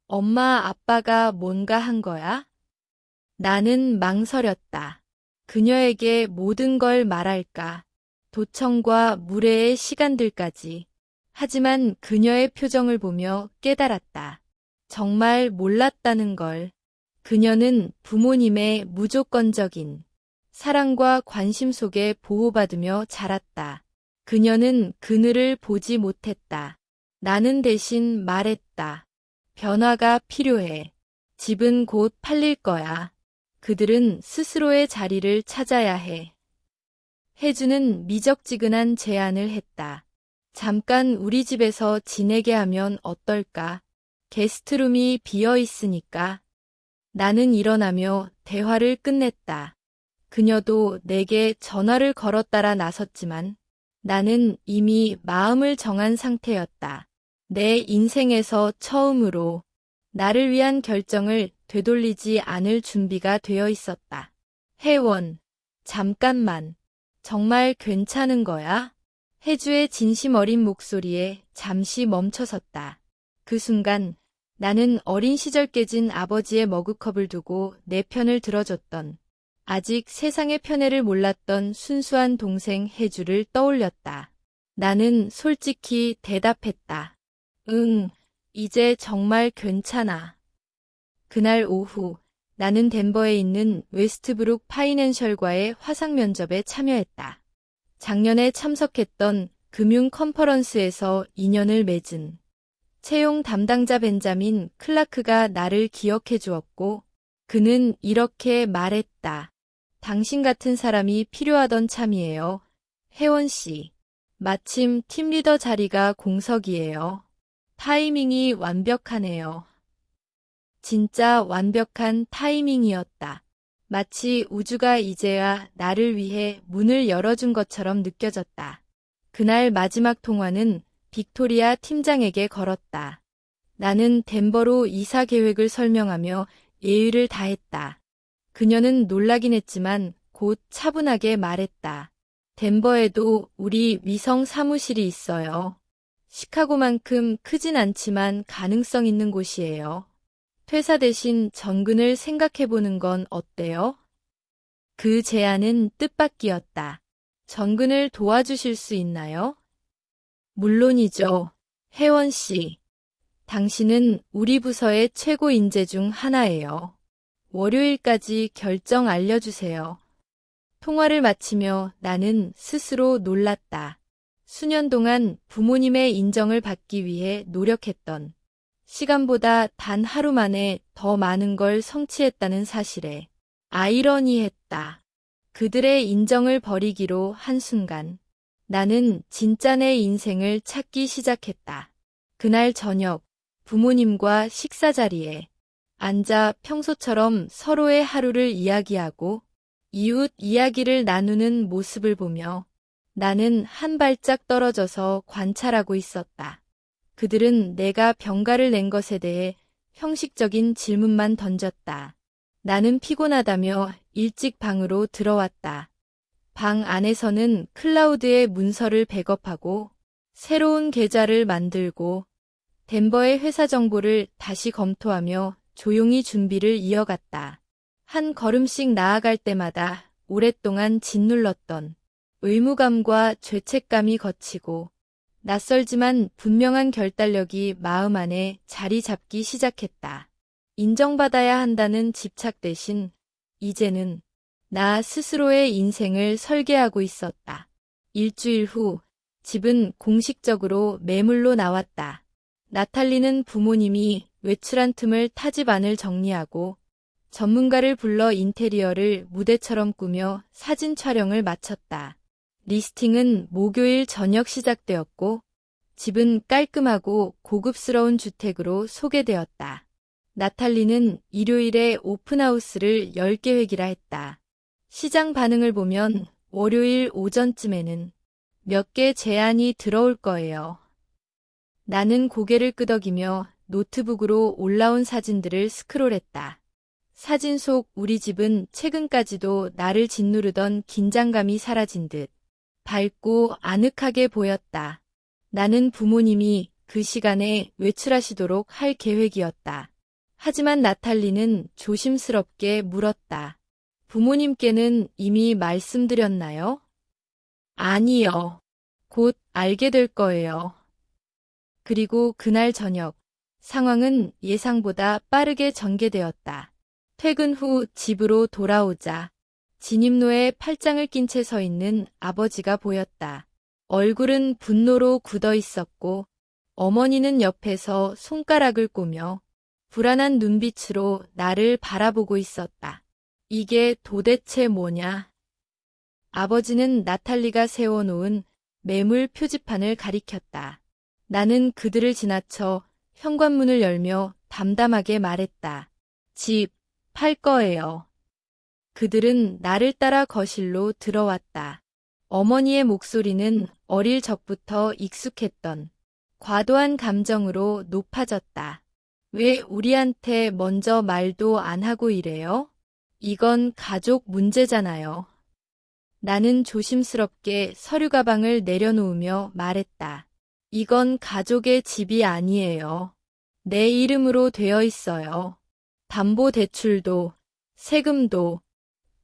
엄마 아빠가 뭔가 한 거야? 나는 망설였다. 그녀에게 모든 걸 말할까? 도청과 무례의 시간들까지. 하지만 그녀의 표정을 보며 깨달았다. 정말 몰랐다는 걸. 그녀는 부모님의 무조건적인 사랑과 관심 속에 보호받으며 자랐다. 그녀는 그늘을 보지 못했다. 나는 대신 말했다. 변화가 필요해. 집은 곧 팔릴 거야. 그들은 스스로의 자리를 찾아야 해. 혜주는 미적지근한 제안을 했다. 잠깐 우리 집에서 지내게 하면 어떨까? 게스트룸이 비어 있으니까. 나는 일어나며 대화를 끝냈다. 그녀도 내게 전화를 걸었다라 나섰지만 나는 이미 마음을 정한 상태였다. 내 인생에서 처음으로 나를 위한 결정을 되돌리지 않을 준비가 되어 있었다. 혜원, 잠깐만. 정말 괜찮은 거야? 혜주의 진심 어린 목소리에 잠시 멈춰섰다. 그 순간 나는 어린 시절 깨진 아버지의 머그컵을 두고 내 편을 들어줬던, 아직 세상의 편애를 몰랐던 순수한 동생 혜주를 떠올렸다. 나는 솔직히 대답했다. 응, 이제 정말 괜찮아. 그날 오후 나는 덴버에 있는 웨스트브룩 파이낸셜과의 화상 면접에 참여했다. 작년에 참석했던 금융 컨퍼런스에서 인연을 맺은 채용 담당자 벤자민 클라크가 나를 기억해 주었고, 그는 이렇게 말했다. 당신 같은 사람이 필요하던 참이에요. 혜원 씨. 마침 팀리더 자리가 공석이에요. 타이밍이 완벽하네요. 진짜 완벽한 타이밍이었다. 마치 우주가 이제야 나를 위해 문을 열어준 것처럼 느껴졌다. 그날 마지막 통화는 빅토리아 팀장에게 걸었다. 나는 덴버로 이사 계획을 설명하며 예의를 다했다. 그녀는 놀라긴 했지만 곧 차분하게 말했다. 덴버에도 우리 위성 사무실이 있어요. 시카고만큼 크진 않지만 가능성 있는 곳이에요. 퇴사 대신 전근을 생각해보는 건 어때요? 그 제안은 뜻밖이었다. 전근을 도와주실 수 있나요? 물론이죠. 혜원 씨. 당신은 우리 부서의 최고 인재 중 하나예요. 월요일까지 결정 알려주세요. 통화를 마치며 나는 스스로 놀랐다. 수년 동안 부모님의 인정을 받기 위해 노력했던, 시간보다 단 하루 만에 더 많은 걸 성취했다는 사실에 아이러니했다. 그들의 인정을 버리기로 한순간 나는 진짜 내 인생을 찾기 시작했다. 그날 저녁 부모님과 식사 자리에 앉아 평소처럼 서로의 하루를 이야기하고 이웃 이야기를 나누는 모습을 보며 나는 한 발짝 떨어져서 관찰하고 있었다. 그들은 내가 병가를 낸 것에 대해 형식적인 질문만 던졌다. 나는 피곤하다며 일찍 방으로 들어왔다. 방 안에서는 클라우드의 문서를 백업하고 새로운 계좌를 만들고 덴버의 회사 정보를 다시 검토하며 조용히 준비를 이어갔다. 한 걸음씩 나아갈 때마다 오랫동안 짓눌렀던 의무감과 죄책감이 걷히고 낯설지만 분명한 결단력이 마음 안에 자리 잡기 시작했다. 인정받아야 한다는 집착 대신 이제는 나 스스로의 인생을 설계하고 있었다. 일주일 후 집은 공식적으로 매물로 나왔다. 나탈리는 부모님이 외출한 틈을 타집 안을 정리하고 전문가를 불러 인테리어를 무대처럼 꾸며 사진 촬영을 마쳤다. 리스팅은 목요일 저녁 시작되었고 집은 깔끔하고 고급스러운 주택으로 소개되었다. 나탈리는 일요일에 오픈하우스를 열 계획이라 했다. 시장 반응을 보면 월요일 오전쯤에는 몇 개 제안이 들어올 거예요. 나는 고개를 끄덕이며 노트북으로 올라온 사진들을 스크롤했다. 사진 속 우리 집은 최근까지도 나를 짓누르던 긴장감이 사라진 듯 밝고 아늑하게 보였다. 나는 부모님이 그 시간에 외출하시도록 할 계획이었다. 하지만 나탈리는 조심스럽게 물었다. 부모님께는 이미 말씀드렸나요? 아니요. 곧 알게 될 거예요. 그리고 그날 저녁, 상황은 예상보다 빠르게 전개되었다. 퇴근 후 집으로 돌아오자 진입로에 팔짱을 낀 채 서 있는 아버지가 보였다. 얼굴은 분노로 굳어 있었고 어머니는 옆에서 손가락을 꼬며 불안한 눈빛으로 나를 바라보고 있었다. 이게 도대체 뭐냐? 아버지는 나탈리가 세워놓은 매물 표지판을 가리켰다. 나는 그들을 지나쳐 현관문을 열며 담담하게 말했다. 집, 팔 거예요. 그들은 나를 따라 거실로 들어왔다. 어머니의 목소리는 어릴 적부터 익숙했던 과도한 감정으로 높아졌다. 왜 우리한테 먼저 말도 안 하고 이래요? 이건 가족 문제잖아요. 나는 조심스럽게 서류 가방을 내려놓으며 말했다. 이건 가족의 집이 아니에요. 내 이름으로 되어 있어요. 담보대출도, 세금도,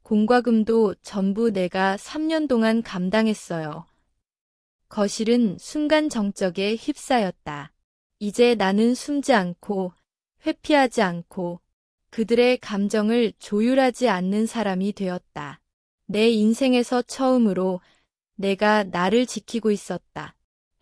공과금도 전부 내가 3년 동안 감당했어요. 거실은 순간 정적에 휩싸였다. 이제 나는 숨지 않고, 회피하지 않고, 그들의 감정을 조율하지 않는 사람이 되었다. 내 인생에서 처음으로 내가 나를 지키고 있었다.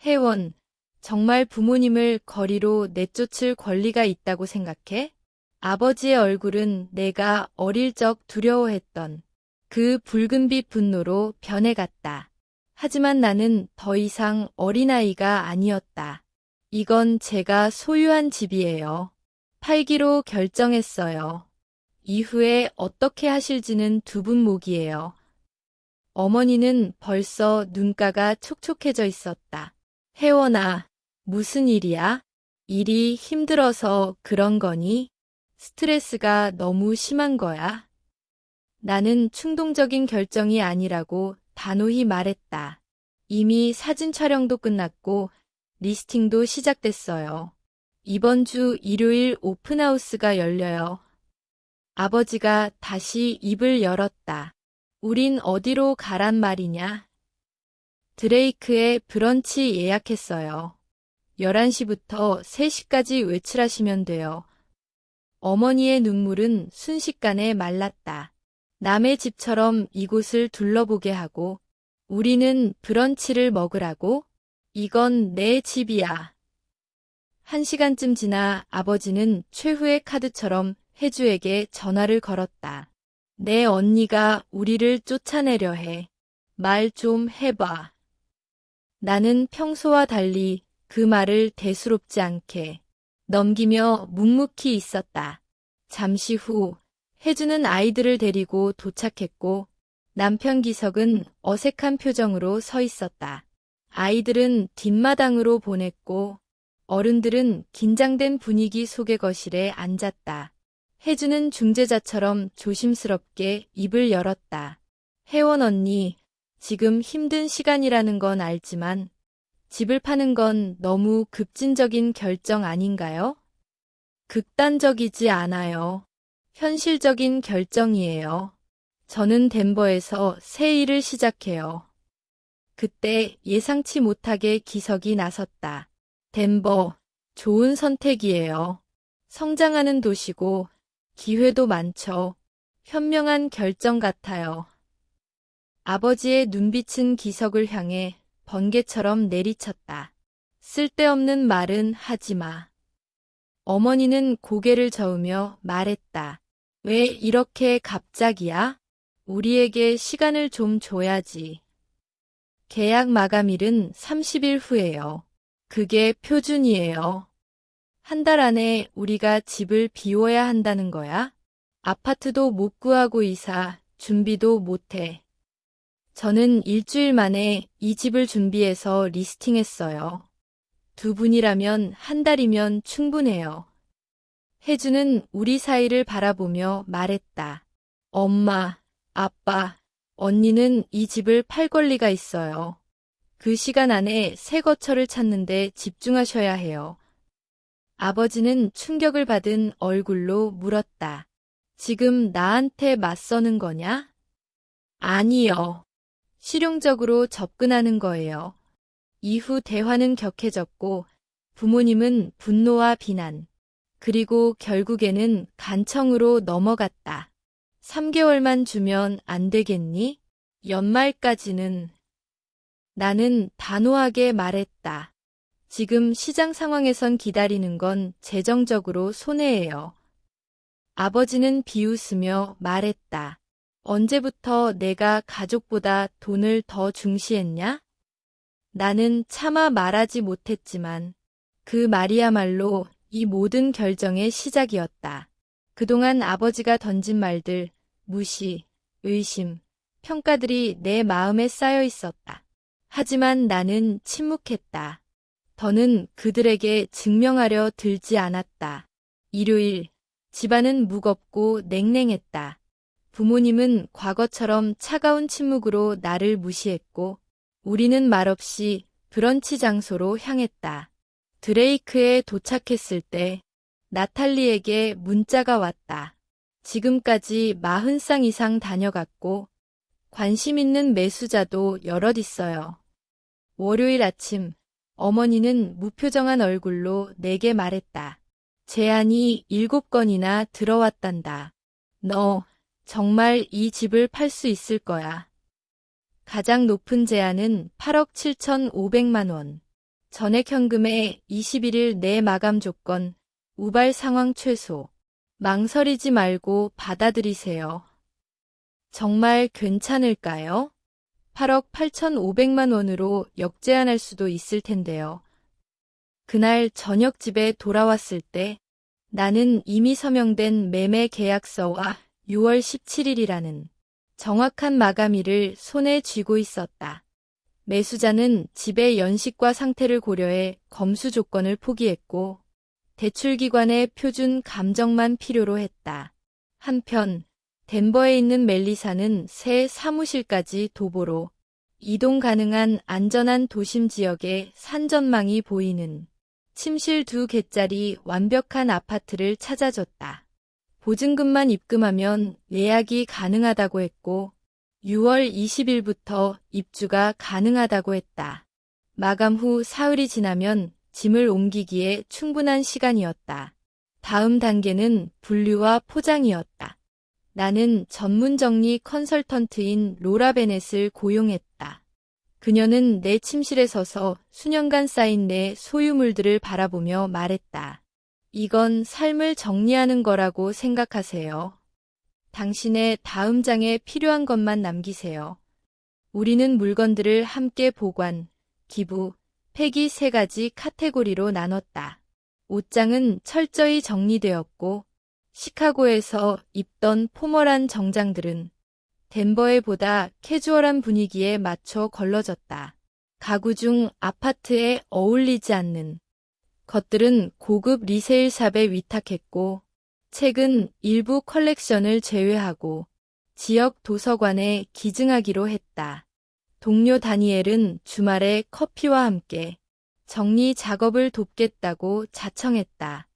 혜원, 정말 부모님을 거리로 내쫓을 권리가 있다고 생각해? 아버지의 얼굴은 내가 어릴 적 두려워했던 그 붉은빛 분노로 변해갔다. 하지만 나는 더 이상 어린아이가 아니었다. 이건 제가 소유한 집이에요. 팔기로 결정했어요. 이후에 어떻게 하실지는 두 분 몫이에요. 어머니는 벌써 눈가가 촉촉해져 있었다. 혜원아, 무슨 일이야? 일이 힘들어서 그런 거니? 스트레스가 너무 심한 거야? 나는 충동적인 결정이 아니라고 단호히 말했다. 이미 사진 촬영도 끝났고 리스팅도 시작됐어요. 이번 주 일요일 오픈하우스가 열려요. 아버지가 다시 입을 열었다. 우린 어디로 가란 말이냐? 드레이크의 브런치 예약했어요. 11시부터 3시까지 외출하시면 돼요. 어머니의 눈물은 순식간에 말랐다. 남의 집처럼 이곳을 둘러보게 하고 우리는 브런치를 먹으라고? 이건 내 집이야. 1시간쯤 지나 아버지는 최후의 카드처럼 혜주에게 전화를 걸었다. 내 언니가 우리를 쫓아내려 해. 말 좀 해봐. 나는 평소와 달리 그 말을 대수롭지 않게 넘기며 묵묵히 있었다. 잠시 후 혜주는 아이들을 데리고 도착했고 남편 기석은 어색한 표정으로 서 있었다. 아이들은 뒷마당으로 보냈고 어른들은 긴장된 분위기 속의 거실에 앉았다. 혜주는 중재자처럼 조심스럽게 입을 열었다. 혜원 언니, 지금 힘든 시간이라는 건 알지만 집을 파는 건 너무 급진적인 결정 아닌가요? 극단적이지 않아요. 현실적인 결정이에요. 저는 덴버에서 새 일을 시작해요. 그때 예상치 못하게 기석이 나섰다. 덴버, 좋은 선택이에요. 성장하는 도시고 기회도 많죠. 현명한 결정 같아요. 아버지의 눈빛은 기석을 향해 번개처럼 내리쳤다. 쓸데없는 말은 하지 마. 어머니는 고개를 저으며 말했다. 왜 이렇게 갑자기야? 우리에게 시간을 좀 줘야지. 계약 마감일은 30일 후예요. 그게 표준이에요. 한 달 안에 우리가 집을 비워야 한다는 거야? 아파트도 못 구하고 이사, 준비도 못 해. 저는 일주일 만에 이 집을 준비해서 리스팅했어요. 두 분이라면 한 달이면 충분해요. 혜주는 우리 사이를 바라보며 말했다. 엄마, 아빠, 언니는 이 집을 팔 권리가 있어요. 그 시간 안에 새 거처를 찾는데 집중하셔야 해요. 아버지는 충격을 받은 얼굴로 물었다. 지금 나한테 맞서는 거냐? 아니요. 실용적으로 접근하는 거예요. 이후 대화는 격해졌고 부모님은 분노와 비난, 그리고 결국에는 간청으로 넘어갔다. 3개월만 주면 안 되겠니? 연말까지는. 나는 단호하게 말했다. 지금 시장 상황에선 기다리는 건 재정적으로 손해예요. 아버지는 비웃으며 말했다. 언제부터 내가 가족보다 돈을 더 중시했냐? 나는 차마 말하지 못했지만 그 말이야말로 이 모든 결정의 시작이었다. 그동안 아버지가 던진 말들, 무시, 의심, 평가들이 내 마음에 쌓여 있었다. 하지만 나는 침묵했다. 더는 그들에게 증명하려 들지 않았다. 일요일, 집안은 무겁고 냉랭했다. 부모님은 과거처럼 차가운 침묵으로 나를 무시했고, 우리는 말없이 브런치 장소로 향했다. 드레이크에 도착했을 때 나탈리에게 문자가 왔다. 지금까지 40쌍 이상 다녀갔고 관심 있는 매수자도 여럿 있어요. 월요일 아침 어머니는 무표정한 얼굴로 내게 말했다. 제안이 7건이나 들어왔단다. 너 정말 이 집을 팔 수 있을 거야. 가장 높은 제안은 8억 7,500만 원. 전액 현금에 21일 내 마감 조건, 우발 상황 최소. 망설이지 말고 받아들이세요. 정말 괜찮을까요? 8억 8,500만 원으로 역제한할 수도 있을 텐데요. 그날 저녁 집에 돌아왔을 때 나는 이미 서명된 매매 계약서와 6월 17일이라는 정확한 마감일을 손에 쥐고 있었다. 매수자는 집의 연식과 상태를 고려해 검수 조건을 포기했고 대출기관의 표준 감정만 필요로 했다. 한편 덴버에 있는 멜리사는 새 사무실까지 도보로 이동 가능한 안전한 도심 지역의 산전망이 보이는 침실 2개짜리 완벽한 아파트를 찾아줬다. 보증금만 입금하면 예약이 가능하다고 했고 6월 20일부터 입주가 가능하다고 했다. 마감 후 사흘이 지나면 짐을 옮기기에 충분한 시간이었다. 다음 단계는 분류와 포장이었다. 나는 전문 정리 컨설턴트인 로라 베넷을 고용했다. 그녀는 내 침실에 서서 수년간 쌓인 내 소유물들을 바라보며 말했다. 이건 삶을 정리하는 거라고 생각하세요. 당신의 다음 장에 필요한 것만 남기세요. 우리는 물건들을 함께 보관, 기부, 폐기 3가지 카테고리로 나눴다. 옷장은 철저히 정리되었고 시카고에서 입던 포멀한 정장들은 덴버에 보다 캐주얼한 분위기에 맞춰 걸러졌다. 가구 중 아파트에 어울리지 않는 것들은 고급 리세일샵에 위탁했고 책은 일부 컬렉션을 제외하고 지역 도서관에 기증하기로 했다. 동료 다니엘은 주말에 커피와 함께 정리 작업을 돕겠다고 자청했다.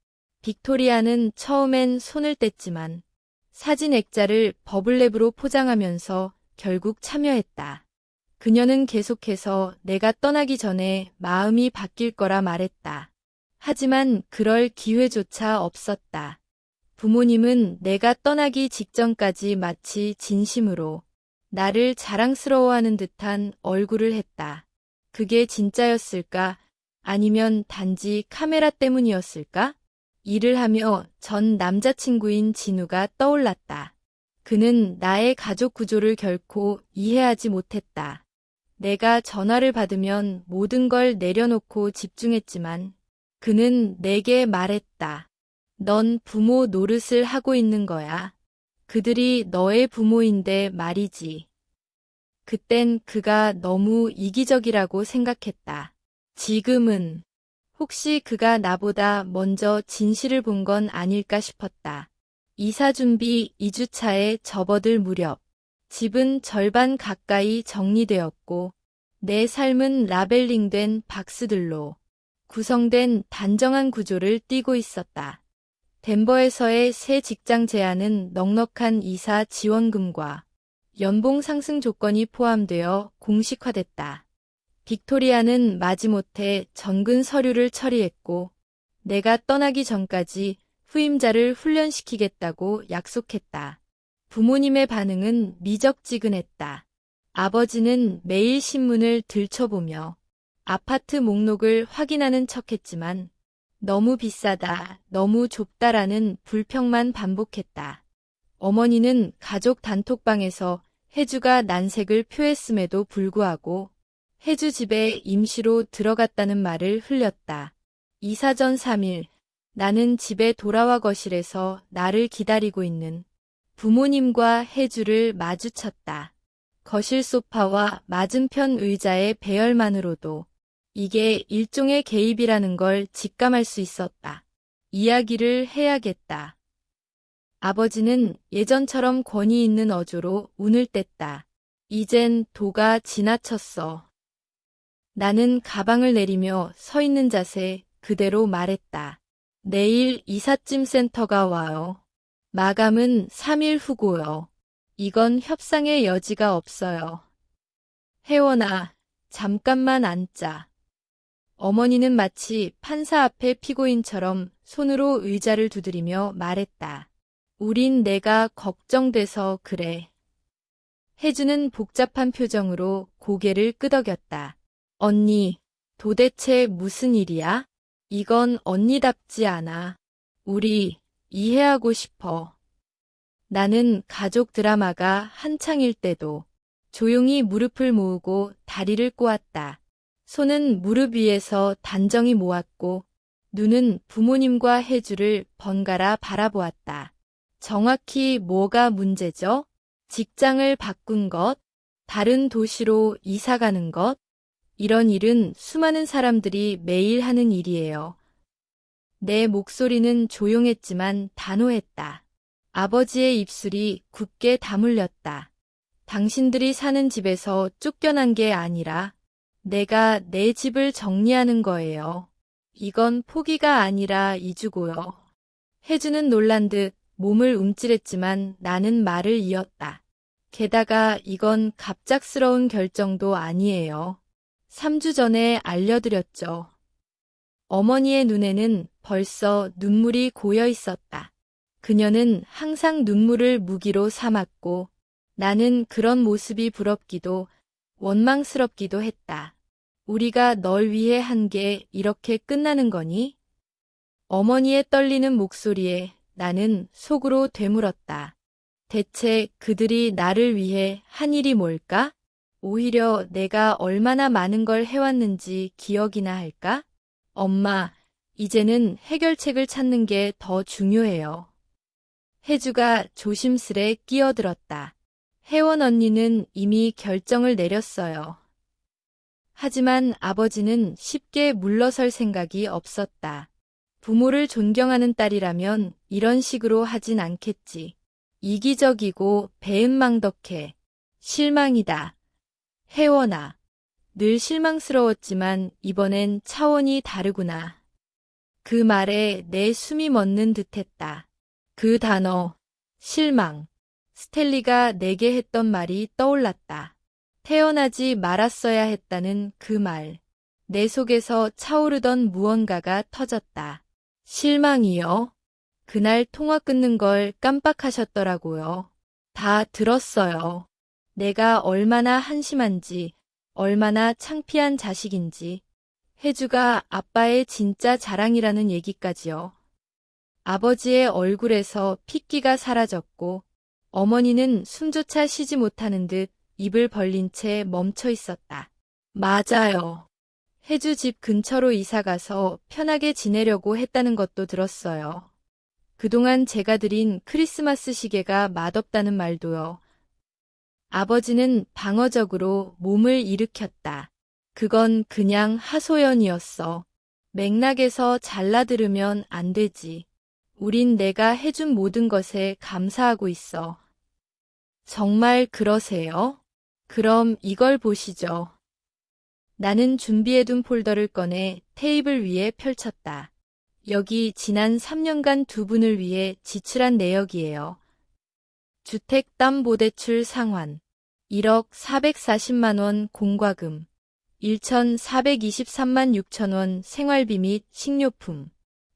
빅토리아는 처음엔 손을 뗐지만 사진 액자를 버블랩으로 포장하면서 결국 참여했다. 그녀는 계속해서 내가 떠나기 전에 마음이 바뀔 거라 말했다. 하지만 그럴 기회조차 없었다. 부모님은 내가 떠나기 직전까지 마치 진심으로 나를 자랑스러워하는 듯한 얼굴을 했다. 그게 진짜였을까? 아니면 단지 카메라 때문이었을까? 일을 하며 전 남자친구인 진우가 떠올랐다. 그는 나의 가족 구조를 결코 이해하지 못했다. 내가 전화를 받으면 모든 걸 내려놓고 집중했지만 그는 내게 말했다. 넌 부모 노릇을 하고 있는 거야. 그들이 너의 부모인데 말이지. 그땐 그가 너무 이기적이라고 생각했다. 지금은 혹시 그가 나보다 먼저 진실을 본 건 아닐까 싶었다. 이사 준비 2주차에 접어들 무렵 집은 절반 가까이 정리되었고 내 삶은 라벨링된 박스들로 구성된 단정한 구조를 띠고 있었다. 덴버에서의 새 직장 제안은 넉넉한 이사 지원금과 연봉 상승 조건이 포함되어 공식화됐다. 빅토리아는 마지못해 전근 서류를 처리했고 내가 떠나기 전까지 후임자를 훈련시키겠다고 약속했다. 부모님의 반응은 미적지근했다. 아버지는 매일 신문을 들춰보며 아파트 목록을 확인하는 척했지만 너무 비싸다, 너무 좁다라는 불평만 반복했다. 어머니는 가족 단톡방에서 혜주가 난색을 표했음에도 불구하고 혜주 집에 임시로 들어갔다는 말을 흘렸다. 이사 전 3일, 나는 집에 돌아와 거실에서 나를 기다리고 있는 부모님과 혜주를 마주쳤다. 거실 소파와 맞은편 의자의 배열만으로도 이게 일종의 개입이라는 걸 직감할 수 있었다. 이야기를 해야겠다. 아버지는 예전처럼 권위 있는 어조로 운을 뗐다. 이젠 도가 지나쳤어. 나는 가방을 내리며 서 있는 자세 그대로 말했다. 내일 이삿짐 센터가 와요. 마감은 3일 후고요. 이건 협상의 여지가 없어요. 혜원아, 잠깐만 앉자. 어머니는 마치 판사 앞에 피고인처럼 손으로 의자를 두드리며 말했다. 우린 내가 걱정돼서 그래. 혜주는 복잡한 표정으로 고개를 끄덕였다. 언니, 도대체 무슨 일이야? 이건 언니답지 않아. 우리 이해하고 싶어. 나는 가족 드라마가 한창일 때도 조용히 무릎을 모으고 다리를 꼬았다. 손은 무릎 위에서 단정히 모았고 눈은 부모님과 혜주를 번갈아 바라보았다. 정확히 뭐가 문제죠? 직장을 바꾼 것, 다른 도시로 이사 가는 것, 이런 일은 수많은 사람들이 매일 하는 일이에요. 내 목소리는 조용했지만 단호했다. 아버지의 입술이 굳게 다물렸다. 당신들이 사는 집에서 쫓겨난 게 아니라 내가 내 집을 정리하는 거예요. 이건 포기가 아니라 이주고요. 혜주는 놀란 듯 몸을 움찔했지만 나는 말을 이었다. 게다가 이건 갑작스러운 결정도 아니에요. 3주 전에 알려드렸죠. 어머니의 눈에는 벌써 눈물이 고여 있었다. 그녀는 항상 눈물을 무기로 삼았고 나는 그런 모습이 부럽기도 원망스럽기도 했다. 우리가 널 위해 한 게 이렇게 끝나는 거니? 어머니의 떨리는 목소리에 나는 속으로 되물었다. 대체 그들이 나를 위해 한 일이 뭘까? 오히려 내가 얼마나 많은 걸 해왔는지 기억이나 할까? 엄마, 이제는 해결책을 찾는 게 더 중요해요. 혜주가 조심스레 끼어들었다. 혜원 언니는 이미 결정을 내렸어요. 하지만 아버지는 쉽게 물러설 생각이 없었다. 부모를 존경하는 딸이라면 이런 식으로 하진 않겠지. 이기적이고 배은망덕해. 실망이다. 혜원아, 늘 실망스러웠지만 이번엔 차원이 다르구나. 그 말에 내 숨이 멎는 듯했다. 그 단어, 실망. 스텔리가 내게 했던 말이 떠올랐다. 태어나지 말았어야 했다는 그 말. 내 속에서 차오르던 무언가가 터졌다. 실망이요? 그날 통화 끊는 걸 깜빡하셨더라고요. 다 들었어요. 내가 얼마나 한심한지, 얼마나 창피한 자식인지. 혜주가 아빠의 진짜 자랑이라는 얘기까지요. 아버지의 얼굴에서 핏기가 사라졌고 어머니는 숨조차 쉬지 못하는 듯 입을 벌린 채 멈춰 있었다. 맞아요. 혜주 집 근처로 이사가서 편하게 지내려고 했다는 것도 들었어요. 그동안 제가 드린 크리스마스 시계가 맛없다는 말도요. 아버지는 방어적으로 몸을 일으켰다. 그건 그냥 하소연이었어. 맥락에서 잘라 들으면 안 되지. 우린 내가 해준 모든 것에 감사하고 있어. 정말 그러세요? 그럼 이걸 보시죠. 나는 준비해둔 폴더를 꺼내 테이블 위에 펼쳤다. 여기 지난 3년간 두 분을 위해 지출한 내역이에요. 주택담보대출 상환 1억 440만 원 공과금 1,423만 6천 원 생활비 및 식료품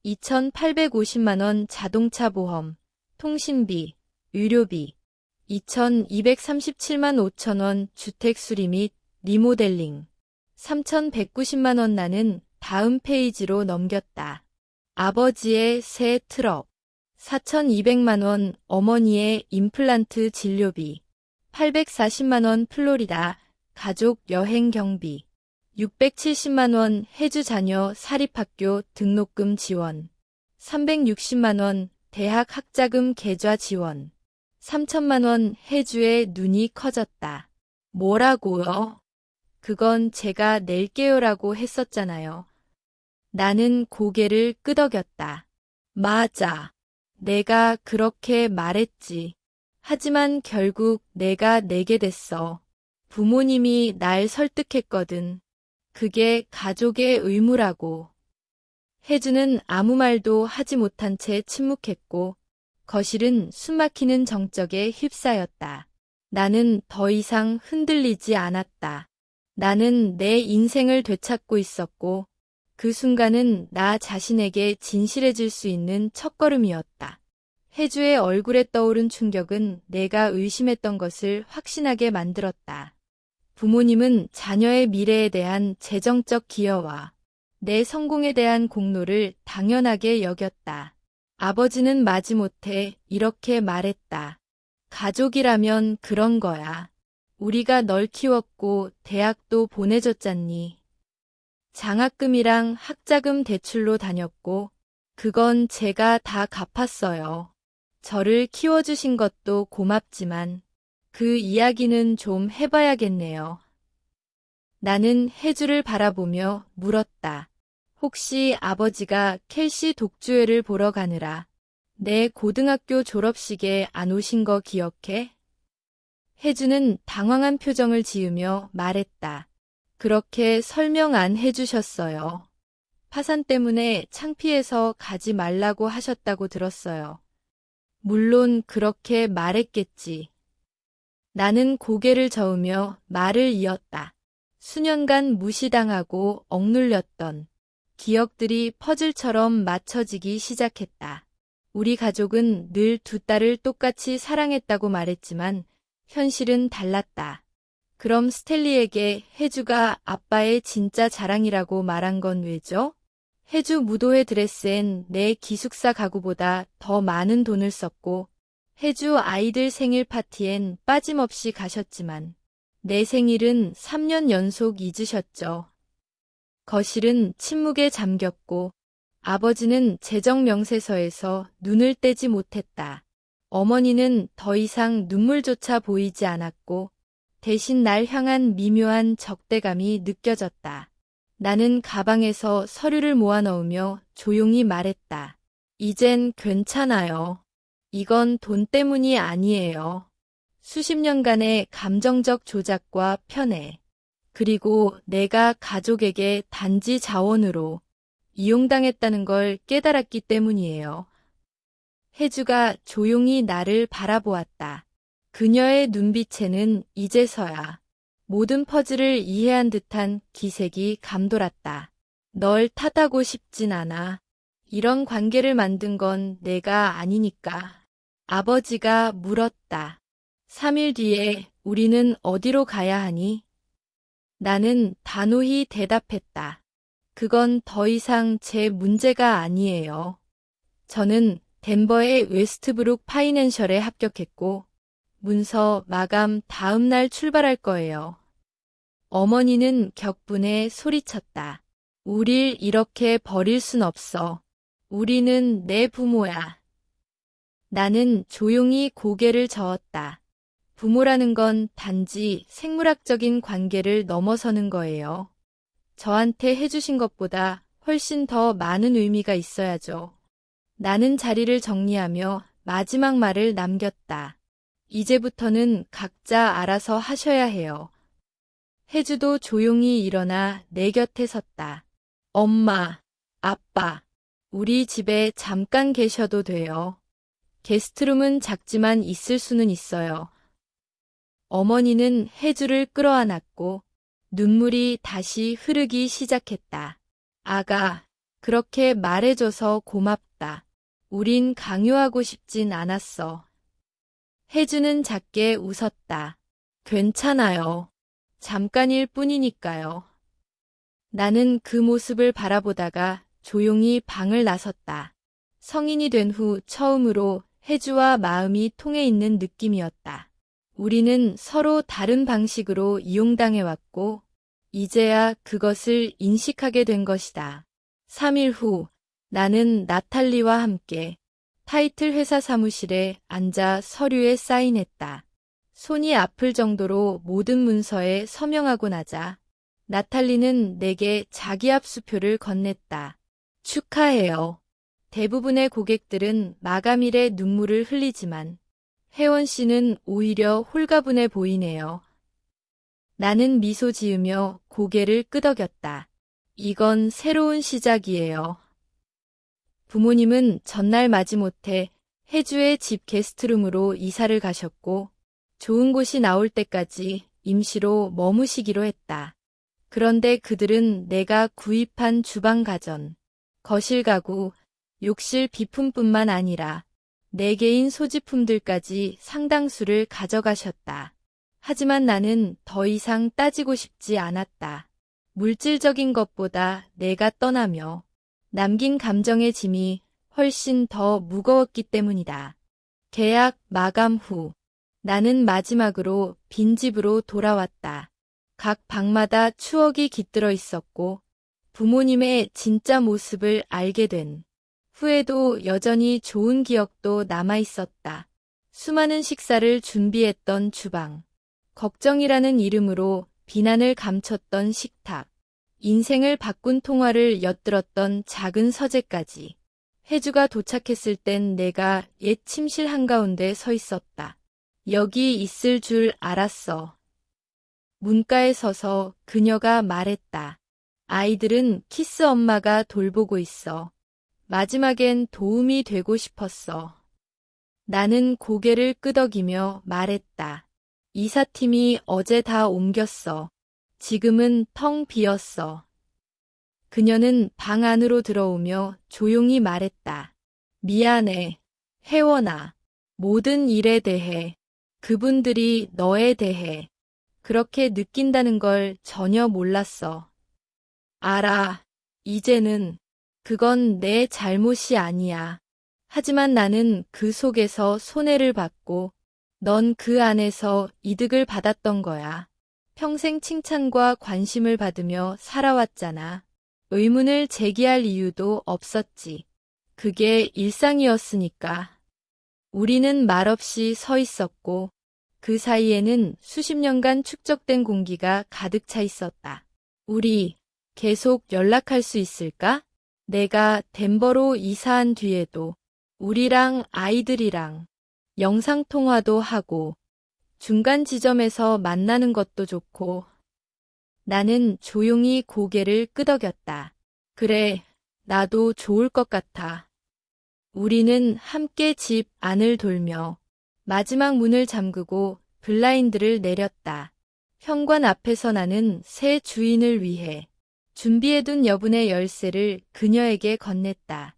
2,850만 원 자동차 보험, 통신비, 의료비 2,237만 5천 원 주택 수리 및 리모델링 3,190만 원. 나는 다음 페이지로 넘겼다. 아버지의 새 트럭 4,200만 원. 어머니의 임플란트 진료비 840만 원. 플로리다 가족 여행 경비 670만 원. 혜주 자녀 사립학교 등록금 지원 360만 원. 대학 학자금 계좌 지원 3천만 원. 혜주의 눈이 커졌다. 뭐라고요? 그건 제가 낼게요라고 했었잖아요. 나는 고개를 끄덕였다. 맞아. 내가 그렇게 말했지. 하지만 결국 내가 내게 됐어. 부모님이 날 설득했거든. 그게 가족의 의무라고. 혜주는 아무 말도 하지 못한 채 침묵했고 거실은 숨막히는 정적에 휩싸였다. 나는 더 이상 흔들리지 않았다. 나는 내 인생을 되찾고 있었고 그 순간은 나 자신에게 진실해질 수 있는 첫걸음이었다. 혜주의 얼굴에 떠오른 충격은 내가 의심했던 것을 확신하게 만들었다. 부모님은 자녀의 미래에 대한 재정적 기여와 내 성공에 대한 공로를 당연하게 여겼다. 아버지는 마지못해 이렇게 말했다. 가족이라면 그런 거야. 우리가 널 키웠고 대학도 보내줬잖니. 장학금이랑 학자금 대출로 다녔고 그건 제가 다 갚았어요. 저를 키워주신 것도 고맙지만 그 이야기는 좀 해봐야겠네요. 나는 혜주를 바라보며 물었다. 혹시 아버지가 켈시 독주회를 보러 가느라 내 고등학교 졸업식에 안 오신 거 기억해? 혜주는 당황한 표정을 지으며 말했다. 그렇게 설명 안 해주셨어요. 파산 때문에 창피해서 가지 말라고 하셨다고 들었어요. 물론 그렇게 말했겠지. 나는 고개를 저으며 말을 이었다. 수년간 무시당하고 억눌렸던 기억들이 퍼즐처럼 맞춰지기 시작했다. 우리 가족은 늘 두 딸을 똑같이 사랑했다고 말했지만 현실은 달랐다. 그럼 스텔리에게 혜주가 아빠의 진짜 자랑이라고 말한 건 왜죠? 혜주 무도회 드레스엔 내 기숙사 가구보다 더 많은 돈을 썼고 혜주 아이들 생일 파티엔 빠짐없이 가셨지만 내 생일은 3년 연속 잊으셨죠. 거실은 침묵에 잠겼고 아버지는 재정명세서에서 눈을 떼지 못했다. 어머니는 더 이상 눈물조차 보이지 않았고 대신 날 향한 미묘한 적대감이 느껴졌다. 나는 가방에서 서류를 모아 넣으며 조용히 말했다. 이젠 괜찮아요. 이건 돈 때문이 아니에요. 수십 년간의 감정적 조작과 편애, 그리고 내가 가족에게 단지 자원으로 이용당했다는 걸 깨달았기 때문이에요. 혜주가 조용히 나를 바라보았다. 그녀의 눈빛에는 이제서야 모든 퍼즐을 이해한 듯한 기색이 감돌았다. 널 탓하고 싶진 않아. 이런 관계를 만든 건 내가 아니니까. 아버지가 물었다. 3일 뒤에 우리는 어디로 가야 하니? 나는 단호히 대답했다. 그건 더 이상 제 문제가 아니에요. 저는 덴버의 웨스트브룩 파이낸셜에 합격했고 문서 마감 다음 날 출발할 거예요. 어머니는 격분에 소리쳤다. 우릴 이렇게 버릴 순 없어. 우리는 내 부모야. 나는 조용히 고개를 저었다. 부모라는 건 단지 생물학적인 관계를 넘어서는 거예요. 저한테 해주신 것보다 훨씬 더 많은 의미가 있어야죠. 나는 자리를 정리하며 마지막 말을 남겼다. 이제부터는 각자 알아서 하셔야 해요. 혜주도 조용히 일어나 내 곁에 섰다. 엄마, 아빠, 우리 집에 잠깐 계셔도 돼요. 게스트룸은 작지만 있을 수는 있어요. 어머니는 혜주를 끌어안았고 눈물이 다시 흐르기 시작했다. 아가, 그렇게 말해줘서 고맙다. 우린 강요하고 싶진 않았어. 혜주는 작게 웃었다. 괜찮아요. 잠깐일 뿐이니까요. 나는 그 모습을 바라보다가 조용히 방을 나섰다. 성인이 된 후 처음으로 혜주와 마음이 통해 있는 느낌이었다. 우리는 서로 다른 방식으로 이용당해왔고 이제야 그것을 인식하게 된 것이다. 3일 후 나는 나탈리와 함께 타이틀 회사 사무실에 앉아 서류에 사인했다. 손이 아플 정도로 모든 문서에 서명하고 나자 나탈리는 내게 자기 압수표를 건넸다. 축하해요. 대부분의 고객들은 마감일에 눈물을 흘리지만 혜원 씨는 오히려 홀가분해 보이네요. 나는 미소 지으며 고개를 끄덕였다. 이건 새로운 시작이에요. 부모님은 전날 마지못해 혜주의 집 게스트룸으로 이사를 가셨고 좋은 곳이 나올 때까지 임시로 머무시기로 했다. 그런데 그들은 내가 구입한 주방 가전, 거실 가구, 욕실 비품뿐만 아니라 내 개인 소지품들까지 상당수를 가져가셨다. 하지만 나는 더 이상 따지고 싶지 않았다. 물질적인 것보다 내가 떠나며 남긴 감정의 짐이 훨씬 더 무거웠기 때문이다. 계약 마감 후 나는 마지막으로 빈집으로 돌아왔다. 각 방마다 추억이 깃들어 있었고 부모님의 진짜 모습을 알게 된 후에도 여전히 좋은 기억도 남아 있었다. 수많은 식사를 준비했던 주방, 걱정이라는 이름으로 비난을 감췄던 식탁, 인생을 바꾼 통화를 엿들었던 작은 서재까지. 혜주가 도착했을 땐 내가 옛 침실 한가운데 서 있었다. 여기 있을 줄 알았어. 문가에 서서 그녀가 말했다. 아이들은 키스 엄마가 돌보고 있어. 마지막엔 도움이 되고 싶었어. 나는 고개를 끄덕이며 말했다. 이사팀이 어제 다 옮겼어. 지금은 텅 비었어. 그녀는 방 안으로 들어오며 조용히 말했다. 미안해, 혜원아. 모든 일에 대해, 그분들이 너에 대해 그렇게 느낀다는 걸 전혀 몰랐어. 알아. 이제는 그건 내 잘못이 아니야. 하지만 나는 그 속에서 손해를 받고 넌 그 안에서 이득을 받았던 거야. 평생 칭찬과 관심을 받으며 살아왔잖아. 의문을 제기할 이유도 없었지. 그게 일상이었으니까. 우리는 말없이 서 있었고 그 사이에는 수십 년간 축적된 공기가 가득 차 있었다. 우리 계속 연락할 수 있을까? 내가 덴버로 이사한 뒤에도 우리랑 아이들이랑 영상통화도 하고 중간 지점에서 만나는 것도 좋고. 나는 조용히 고개를 끄덕였다. 그래, 나도 좋을 것 같아. 우리는 함께 집 안을 돌며 마지막 문을 잠그고 블라인드를 내렸다. 현관 앞에서 나는 새 주인을 위해 준비해둔 여분의 열쇠를 그녀에게 건넸다.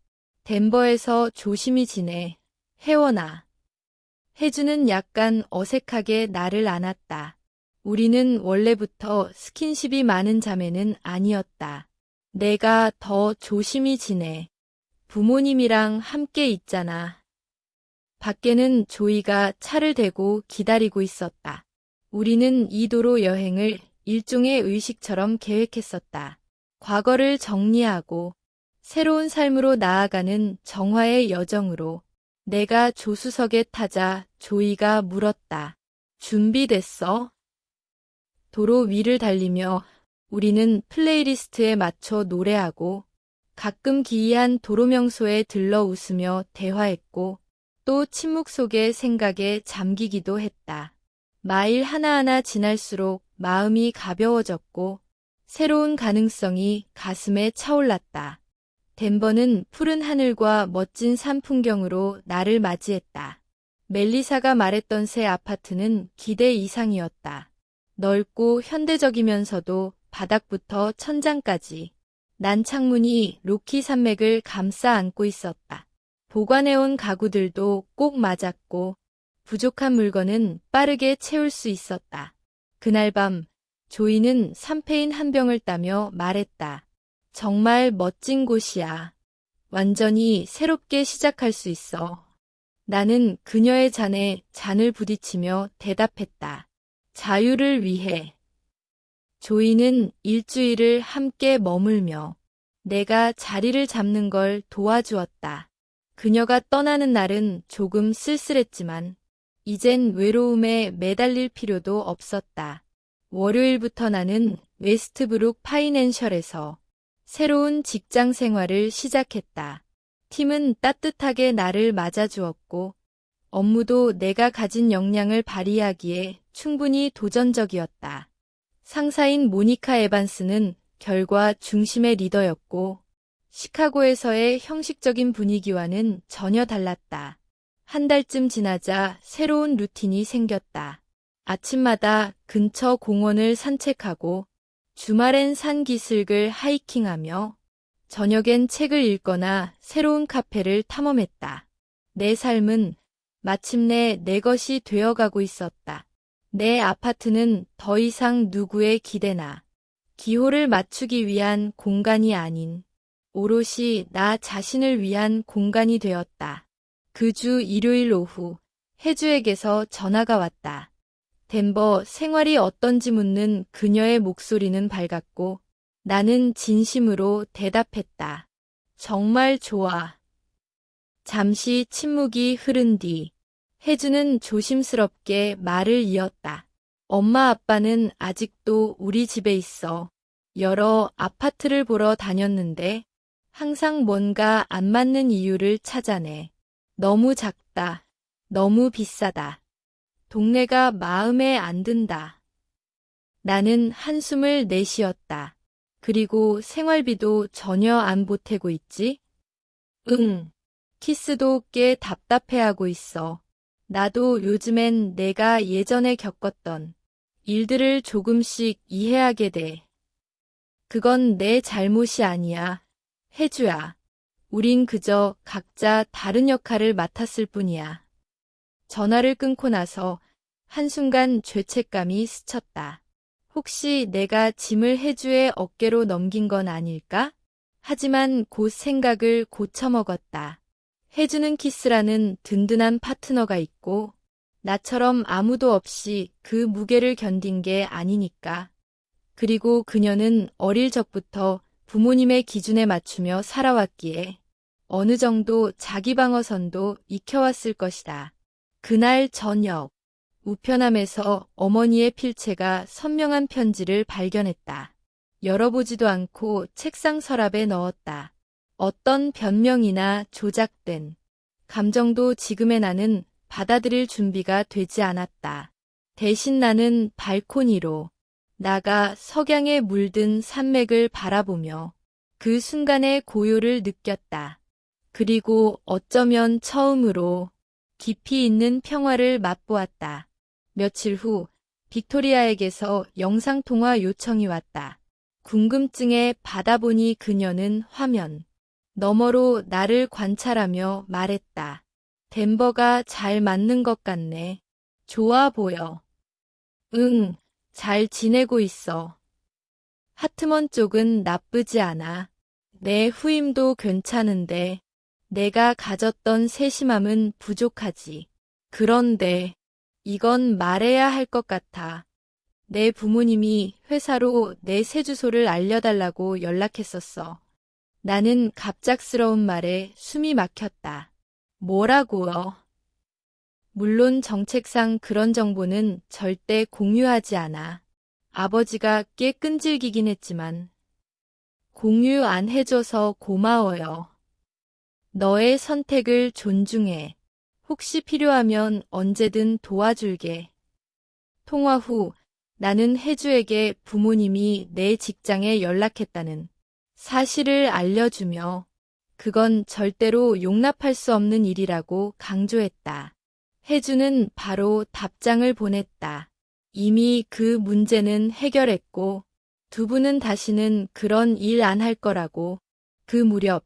덴버에서 조심히 지내, 혜원아. 혜주는 약간 어색하게 나를 안았다. 우리는 원래부터 스킨십이 많은 자매는 아니었다. 내가 더 조심히 지내. 부모님이랑 함께 있잖아. 밖에는 조이가 차를 대고 기다리고 있었다. 우리는 이 도로 여행을 일종의 의식처럼 계획했었다. 과거를 정리하고 새로운 삶으로 나아가는 정화의 여정으로. 내가 조수석에 타자 조이가 물었다. 준비됐어? 도로 위를 달리며 우리는 플레이리스트에 맞춰 노래하고 가끔 기이한 도로 명소에 들러 웃으며 대화했고 또 침묵 속의 생각에 잠기기도 했다. 마일 하나하나 지날수록 마음이 가벼워졌고 새로운 가능성이 가슴에 차올랐다. 덴버는 푸른 하늘과 멋진 산 풍경으로 나를 맞이했다. 멜리사가 말했던 새 아파트는 기대 이상이었다. 넓고 현대적이면서도 바닥부터 천장까지 난 창문이 로키 산맥을 감싸 안고 있었다. 보관해온 가구들도 꼭 맞았고 부족한 물건은 빠르게 채울 수 있었다. 그날 밤 조이는 샴페인 한 병을 따며 말했다. 정말 멋진 곳이야. 완전히 새롭게 시작할 수 있어. 나는 그녀의 잔에 잔을 부딪히며 대답했다. 자유를 위해. 조이는 일주일을 함께 머물며 내가 자리를 잡는 걸 도와주었다. 그녀가 떠나는 날은 조금 쓸쓸했지만 이젠 외로움에 매달릴 필요도 없었다. 월요일부터 나는 웨스트브룩 파이낸셜에서 새로운 직장 생활을 시작했다. 팀은 따뜻하게 나를 맞아주었고 업무도 내가 가진 역량을 발휘하기에 충분히 도전적이었다. 상사인 모니카 에반스는 결과 중심의 리더였고 시카고에서의 형식적인 분위기와는 전혀 달랐다. 한 달쯤 지나자 새로운 루틴이 생겼다. 아침마다 근처 공원을 산책하고 주말엔 산 기슭을 하이킹하며 저녁엔 책을 읽거나 새로운 카페를 탐험했다. 내 삶은 마침내 내 것이 되어가고 있었다. 내 아파트는 더 이상 누구의 기대나 기호를 맞추기 위한 공간이 아닌 오롯이 나 자신을 위한 공간이 되었다. 그 주 일요일 오후 혜주에게서 전화가 왔다. 덴버 생활이 어떤지 묻는 그녀의 목소리는 밝았고 나는 진심으로 대답했다. 정말 좋아. 잠시 침묵이 흐른 뒤 혜주는 조심스럽게 말을 이었다. 엄마 아빠는 아직도 우리 집에 있어. 여러 아파트를 보러 다녔는데 항상 뭔가 안 맞는 이유를 찾아내. 너무 작다. 너무 비싸다. 동네가 마음에 안 든다. 나는 한숨을 내쉬었다. 그리고 생활비도 전혀 안 보태고 있지? 응. 키스도 꽤 답답해하고 있어. 나도 요즘엔 내가 예전에 겪었던 일들을 조금씩 이해하게 돼. 그건 내 잘못이 아니야. 혜주야. 우린 그저 각자 다른 역할을 맡았을 뿐이야. 전화를 끊고 나서 한순간 죄책감이 스쳤다. 혹시 내가 짐을 혜주의 어깨로 넘긴 건 아닐까? 하지만 곧 생각을 고쳐먹었다. 혜주는 키스라는 든든한 파트너가 있고 나처럼 아무도 없이 그 무게를 견딘 게 아니니까. 그리고 그녀는 어릴 적부터 부모님의 기준에 맞추며 살아왔기에 어느 정도 자기 방어선도 익혀왔을 것이다. 그날 저녁, 우편함에서 어머니의 필체가 선명한 편지를 발견했다. 열어보지도 않고 책상 서랍에 넣었다. 어떤 변명이나 조작된 감정도 지금의 나는 받아들일 준비가 되지 않았다. 대신 나는 발코니로 나가 석양에 물든 산맥을 바라보며 그 순간의 고요를 느꼈다. 그리고 어쩌면 처음으로 깊이 있는 평화를 맛보았다. 며칠 후 빅토리아에게서 영상통화 요청이 왔다. 궁금증에 받아보니 그녀는 화면 너머로 나를 관찰하며 말했다. 덴버가 잘 맞는 것 같네. 좋아 보여. 응, 잘 지내고 있어. 하트먼 쪽은 나쁘지 않아. 내 후임도 괜찮은데 내가 가졌던 세심함은 부족하지. 그런데 이건 말해야 할 것 같아. 내 부모님이 회사로 내 새 주소를 알려달라고 연락했었어. 나는 갑작스러운 말에 숨이 막혔다. 뭐라고요? 물론 정책상 그런 정보는 절대 공유하지 않아. 아버지가 꽤 끈질기긴 했지만 공유 안 해줘서 고마워요. 너의 선택을 존중해. 혹시 필요하면 언제든 도와줄게. 통화 후 나는 혜주에게 부모님이 내 직장에 연락했다는 사실을 알려주며 그건 절대로 용납할 수 없는 일이라고 강조했다. 혜주는 바로 답장을 보냈다. 이미 그 문제는 해결했고 두 분은 다시는 그런 일 안 할 거라고. 그 무렵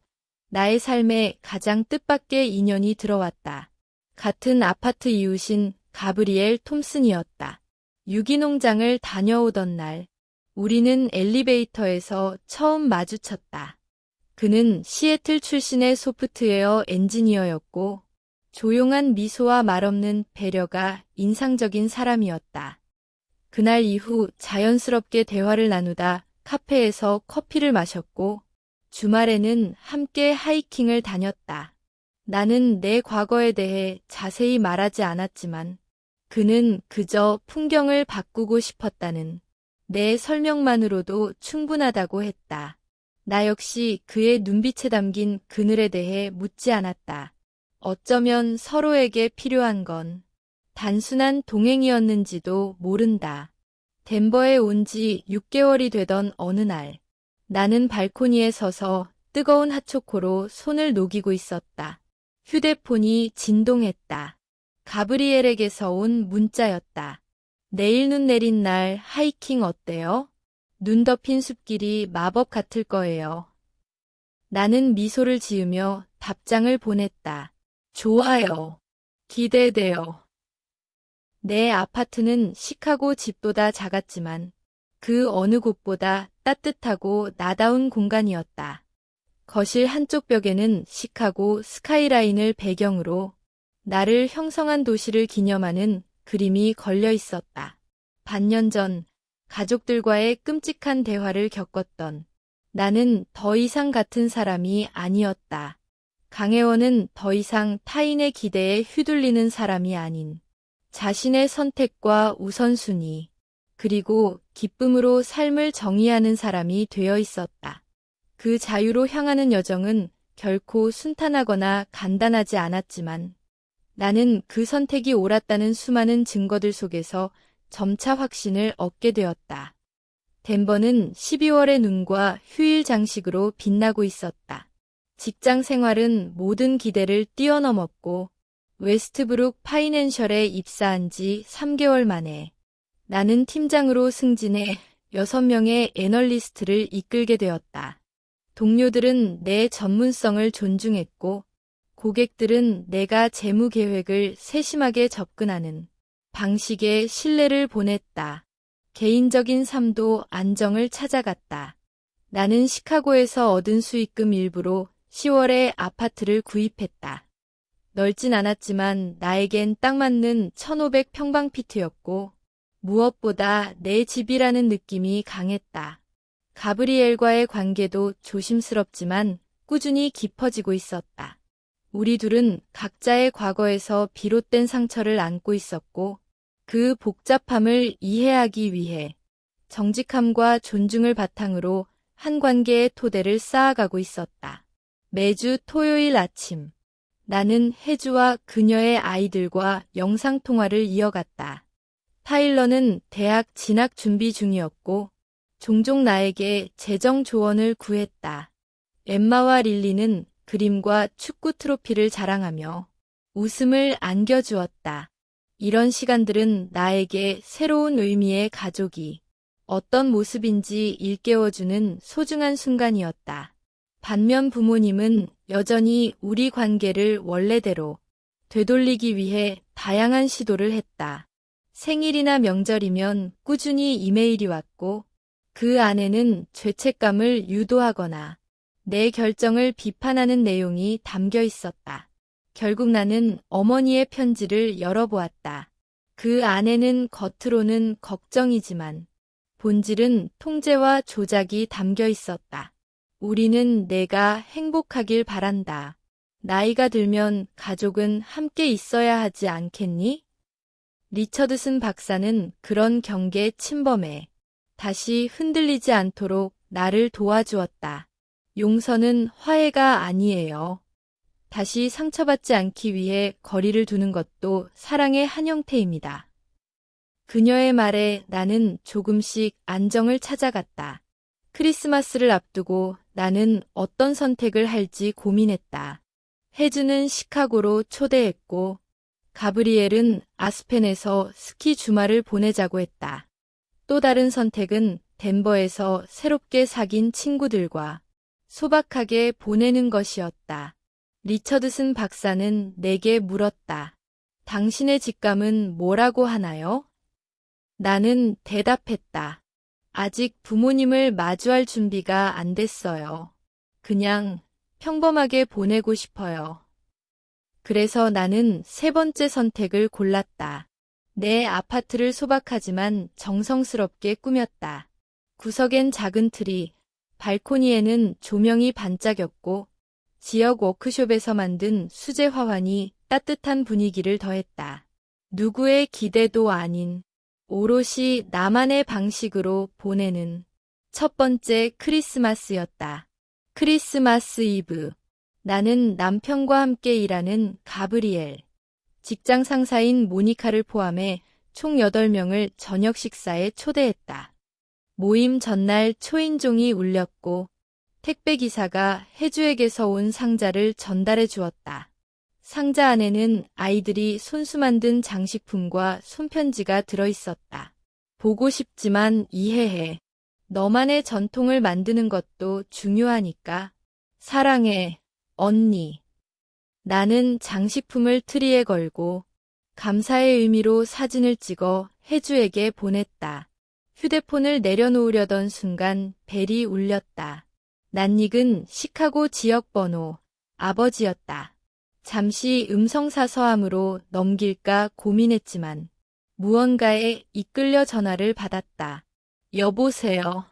나의 삶에 가장 뜻밖의 인연이 들어왔다. 같은 아파트 이웃인 가브리엘 톰슨이었다. 유기농장을 다녀오던 날 우리는 엘리베이터에서 처음 마주쳤다. 그는 시애틀 출신의 소프트웨어 엔지니어였고 조용한 미소와 말없는 배려가 인상적인 사람이었다. 그날 이후 자연스럽게 대화를 나누다 카페에서 커피를 마셨고 주말에는 함께 하이킹을 다녔다. 나는 내 과거에 대해 자세히 말하지 않았지만 그는 그저 풍경을 바꾸고 싶었다는 내 설명만으로도 충분하다고 했다. 나 역시 그의 눈빛에 담긴 그늘에 대해 묻지 않았다. 어쩌면 서로에게 필요한 건 단순한 동행이었는지도 모른다. 덴버에 온 지 6개월이 되던 어느 날, 나는 발코니에 서서 뜨거운 핫초코로 손을 녹이고 있었다. 휴대폰이 진동했다. 가브리엘에게서 온 문자였다. 내일 눈 내린 날 하이킹 어때요? 눈 덮인 숲길이 마법 같을 거예요. 나는 미소를 지으며 답장을 보냈다. 좋아요. 기대돼요. 내 아파트는 시카고 집보다 작았지만 그 어느 곳보다 따뜻하고 나다운 공간이었다. 거실 한쪽 벽에는 시카고 스카이라인을 배경으로 나를 형성한 도시를 기념하는 그림이 걸려 있었다. 반년 전 가족들과의 끔찍한 대화를 겪었던 나는 더 이상 같은 사람이 아니었다. 강혜원은 더 이상 타인의 기대에 휘둘리는 사람이 아닌 자신의 선택과 우선순위, 그리고 기쁨으로 삶을 정의하는 사람이 되어 있었다. 그 자유로 향하는 여정은 결코 순탄하거나 간단하지 않았지만 나는 그 선택이 옳았다는 수많은 증거들 속에서 점차 확신을 얻게 되었다. 덴버는 12월의 눈과 휴일 장식으로 빛나고 있었다. 직장 생활은 모든 기대를 뛰어넘었고 웨스트브룩 파이낸셜에 입사한 지 3개월 만에 나는 팀장으로 승진해 6명의 애널리스트를 이끌게 되었다. 동료들은 내 전문성을 존중했고 고객들은 내가 재무 계획을 세심하게 접근하는 방식에 신뢰를 보냈다. 개인적인 삶도 안정을 찾아갔다. 나는 시카고에서 얻은 수익금 일부로 10월에 아파트를 구입했다. 넓진 않았지만 나에겐 딱 맞는 1500평방피트였고 무엇보다 내 집이라는 느낌이 강했다. 가브리엘과의 관계도 조심스럽지만 꾸준히 깊어지고 있었다. 우리 둘은 각자의 과거에서 비롯된 상처를 안고 있었고 그 복잡함을 이해하기 위해 정직함과 존중을 바탕으로 한 관계의 토대를 쌓아가고 있었다. 매주 토요일 아침, 나는 혜주와 그녀의 아이들과 영상통화를 이어갔다. 타일러는 대학 진학 준비 중이었고 종종 나에게 재정 조언을 구했다. 엠마와 릴리는 그림과 축구 트로피를 자랑하며 웃음을 안겨주었다. 이런 시간들은 나에게 새로운 의미의 가족이 어떤 모습인지 일깨워주는 소중한 순간이었다. 반면 부모님은 여전히 우리 관계를 원래대로 되돌리기 위해 다양한 시도를 했다. 생일이나 명절이면 꾸준히 이메일이 왔고 그 안에는 죄책감을 유도하거나 내 결정을 비판하는 내용이 담겨 있었다. 결국 나는 어머니의 편지를 열어보았다. 그 안에는 겉으로는 걱정이지만 본질은 통제와 조작이 담겨 있었다. 우리는 내가 행복하길 바란다. 나이가 들면 가족은 함께 있어야 하지 않겠니? 리처드슨 박사는 그런 경계에 침범해 다시 흔들리지 않도록 나를 도와주었다. 용서는 화해가 아니에요. 다시 상처받지 않기 위해 거리를 두는 것도 사랑의 한 형태입니다. 그녀의 말에 나는 조금씩 안정을 찾아갔다. 크리스마스를 앞두고 나는 어떤 선택을 할지 고민했다. 혜주는 시카고로 초대했고 가브리엘은 아스펜에서 스키 주말을 보내자고 했다. 또 다른 선택은 덴버에서 새롭게 사귄 친구들과 소박하게 보내는 것이었다. 리처드슨 박사는 내게 물었다. 당신의 직감은 뭐라고 하나요? 나는 대답했다. 아직 부모님을 마주할 준비가 안 됐어요. 그냥 평범하게 보내고 싶어요. 그래서 나는 세 번째 선택을 골랐다. 내 아파트를 소박하지만 정성스럽게 꾸몄다. 구석엔 작은 트리, 발코니에는 조명이 반짝였고 지역 워크숍에서 만든 수제 화환이 따뜻한 분위기를 더했다. 누구의 기대도 아닌 오롯이 나만의 방식으로 보내는 첫 번째 크리스마스였다. 크리스마스 이브. 나는 남편과 함께 일하는 가브리엘, 직장 상사인 모니카를 포함해 총 8명을 저녁 식사에 초대했다. 모임 전날 초인종이 울렸고 택배기사가 해주에게서 온 상자를 전달해 주었다. 상자 안에는 아이들이 손수 만든 장식품과 손편지가 들어있었다. 보고 싶지만 이해해. 너만의 전통을 만드는 것도 중요하니까. 사랑해, 언니. 나는 장식품을 트리에 걸고 감사의 의미로 사진을 찍어 혜주에게 보냈다. 휴대폰을 내려놓으려던 순간 벨이 울렸다. 낯익은 시카고 지역 번호, 아버지였다. 잠시 음성사서함으로 넘길까 고민했지만 무언가에 이끌려 전화를 받았다. 여보세요.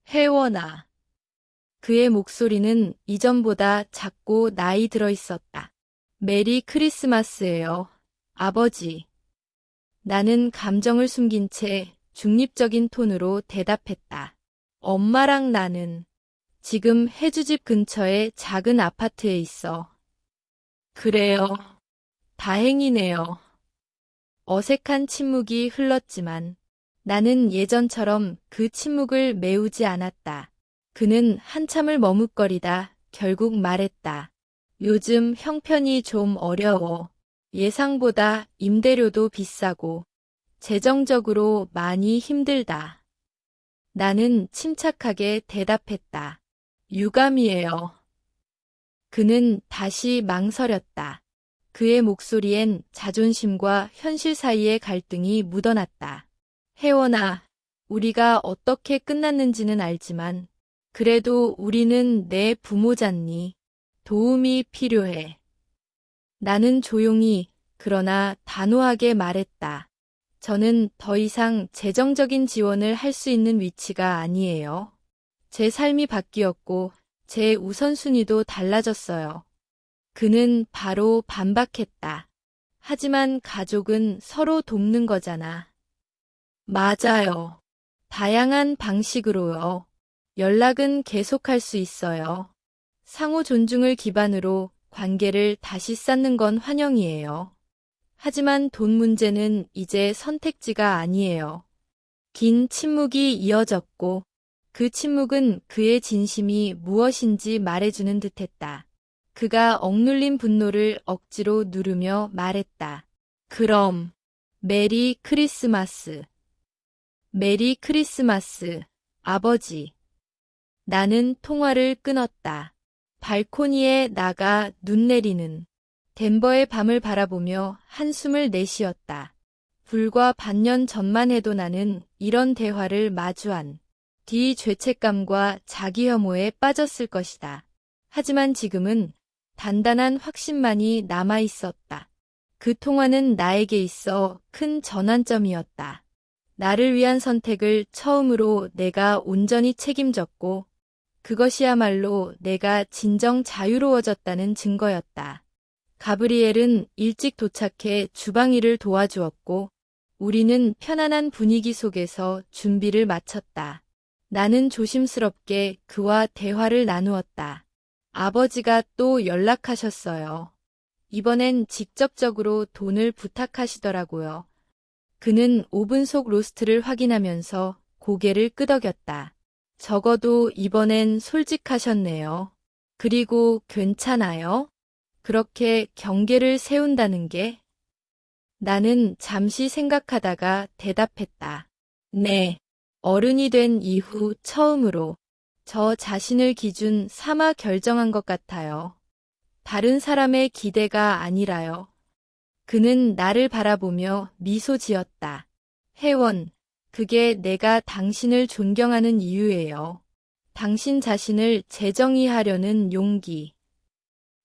혜원아. 그의 목소리는 이전보다 작고 나이 들어 있었다. 메리 크리스마스예요, 아버지. 나는 감정을 숨긴 채 중립적인 톤으로 대답했다. 엄마랑 나는 지금 혜주집 근처의 작은 아파트에 있어. 그래요. 다행이네요. 어색한 침묵이 흘렀지만 나는 예전처럼 그 침묵을 메우지 않았다. 그는 한참을 머뭇거리다 결국 말했다. 요즘 형편이 좀 어려워. 예상보다 임대료도 비싸고 재정적으로 많이 힘들다. 나는 침착하게 대답했다. 유감이에요. 그는 다시 망설였다. 그의 목소리엔 자존심과 현실 사이의 갈등이 묻어났다. 혜원아, 우리가 어떻게 끝났는지는 알지만 그래도 우리는 내 부모잖니. 도움이 필요해. 나는 조용히 그러나 단호하게 말했다. 저는 더 이상 재정적인 지원을 할 수 있는 위치가 아니에요. 제 삶이 바뀌었고 제 우선순위도 달라졌어요. 그는 바로 반박했다. 하지만 가족은 서로 돕는 거잖아. 맞아요. 다양한 방식으로요. 연락은 계속할 수 있어요. 상호 존중을 기반으로 관계를 다시 쌓는 건 환영이에요. 하지만 돈 문제는 이제 선택지가 아니에요. 긴 침묵이 이어졌고 그 침묵은 그의 진심이 무엇인지 말해주는 듯했다. 그가 억눌린 분노를 억지로 누르며 말했다. 그럼 메리 크리스마스. 메리 크리스마스, 아버지. 나는 통화를 끊었다. 발코니에 나가 눈 내리는 덴버의 밤을 바라보며 한숨을 내쉬었다. 불과 반년 전만 해도 나는 이런 대화를 마주한 뒤 죄책감과 자기 혐오에 빠졌을 것이다. 하지만 지금은 단단한 확신만이 남아 있었다. 그 통화는 나에게 있어 큰 전환점이었다. 나를 위한 선택을 처음으로 내가 온전히 책임졌고 그것이야말로 내가 진정 자유로워졌다는 증거였다. 가브리엘은 일찍 도착해 주방 일을 도와주었고 우리는 편안한 분위기 속에서 준비를 마쳤다. 나는 조심스럽게 그와 대화를 나누었다. 아버지가 또 연락하셨어요. 이번엔 직접적으로 돈을 부탁하시더라고요. 그는 오븐 속 로스트를 확인하면서 고개를 끄덕였다. 적어도 이번엔 솔직하셨네요. 그리고 괜찮아요? 그렇게 경계를 세운다는 게? 나는 잠시 생각하다가 대답했다. 네. 어른이 된 이후 처음으로 저 자신을 기준 삼아 결정한 것 같아요. 다른 사람의 기대가 아니라요. 그는 나를 바라보며 미소 지었다. 혜원, 그게 내가 당신을 존경하는 이유예요. 당신 자신을 재정의하려는 용기.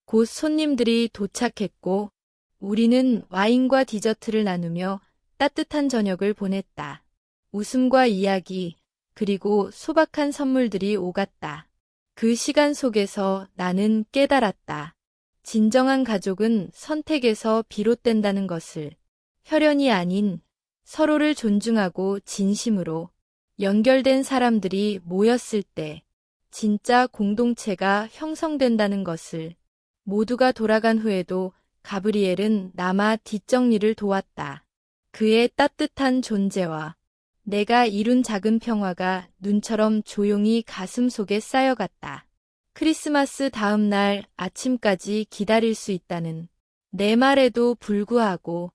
곧 손님들이 도착했고 우리는 와인과 디저트를 나누며 따뜻한 저녁을 보냈다. 웃음과 이야기, 그리고 소박한 선물들이 오갔다. 그 시간 속에서 나는 깨달았다. 진정한 가족은 선택에서 비롯된다는 것을. 혈연이 아닌 서로를 존중하고 진심으로 연결된 사람들이 모였을 때 진짜 공동체가 형성된다는 것을. 모두가 돌아간 후에도 가브리엘은 남아 뒷정리를 도왔다. 그의 따뜻한 존재와 내가 이룬 작은 평화가 눈처럼 조용히 가슴 속에 쌓여갔다. 크리스마스 다음 날 아침까지 기다릴 수 있다는 내 말에도 불구하고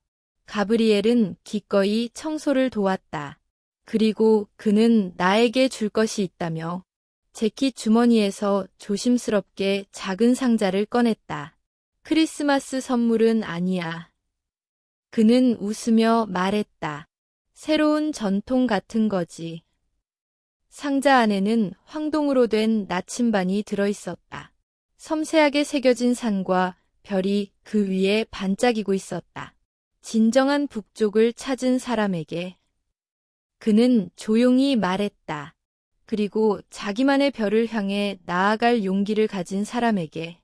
가브리엘은 기꺼이 청소를 도왔다. 그리고 그는 나에게 줄 것이 있다며 재킷 주머니에서 조심스럽게 작은 상자를 꺼냈다. 크리스마스 선물은 아니야. 그는 웃으며 말했다. 새로운 전통 같은 거지. 상자 안에는 황동으로 된 나침반이 들어있었다. 섬세하게 새겨진 산과 별이 그 위에 반짝이고 있었다. 진정한 북쪽을 찾은 사람에게. 그는 조용히 말했다. 그리고 자기만의 별을 향해 나아갈 용기를 가진 사람에게.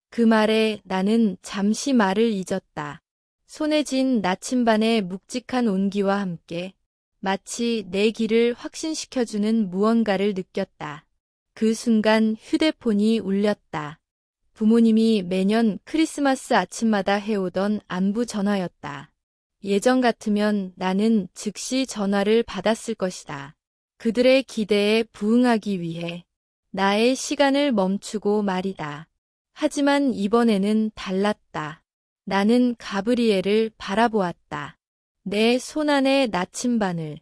그 말에 나는 잠시 말을 잊었다. 손에 쥔 나침반의 묵직한 온기와 함께 마치 내 길을 확신시켜주는 무언가를 느꼈다. 그 순간 휴대폰이 울렸다. 부모님이 매년 크리스마스 아침마다 해오던 안부 전화였다. 예전 같으면 나는 즉시 전화를 받았을 것이다. 그들의 기대에 부응하기 위해 나의 시간을 멈추고 말이다. 하지만 이번에는 달랐다. 나는 가브리엘을 바라보았다. 내 손안의 나침반을,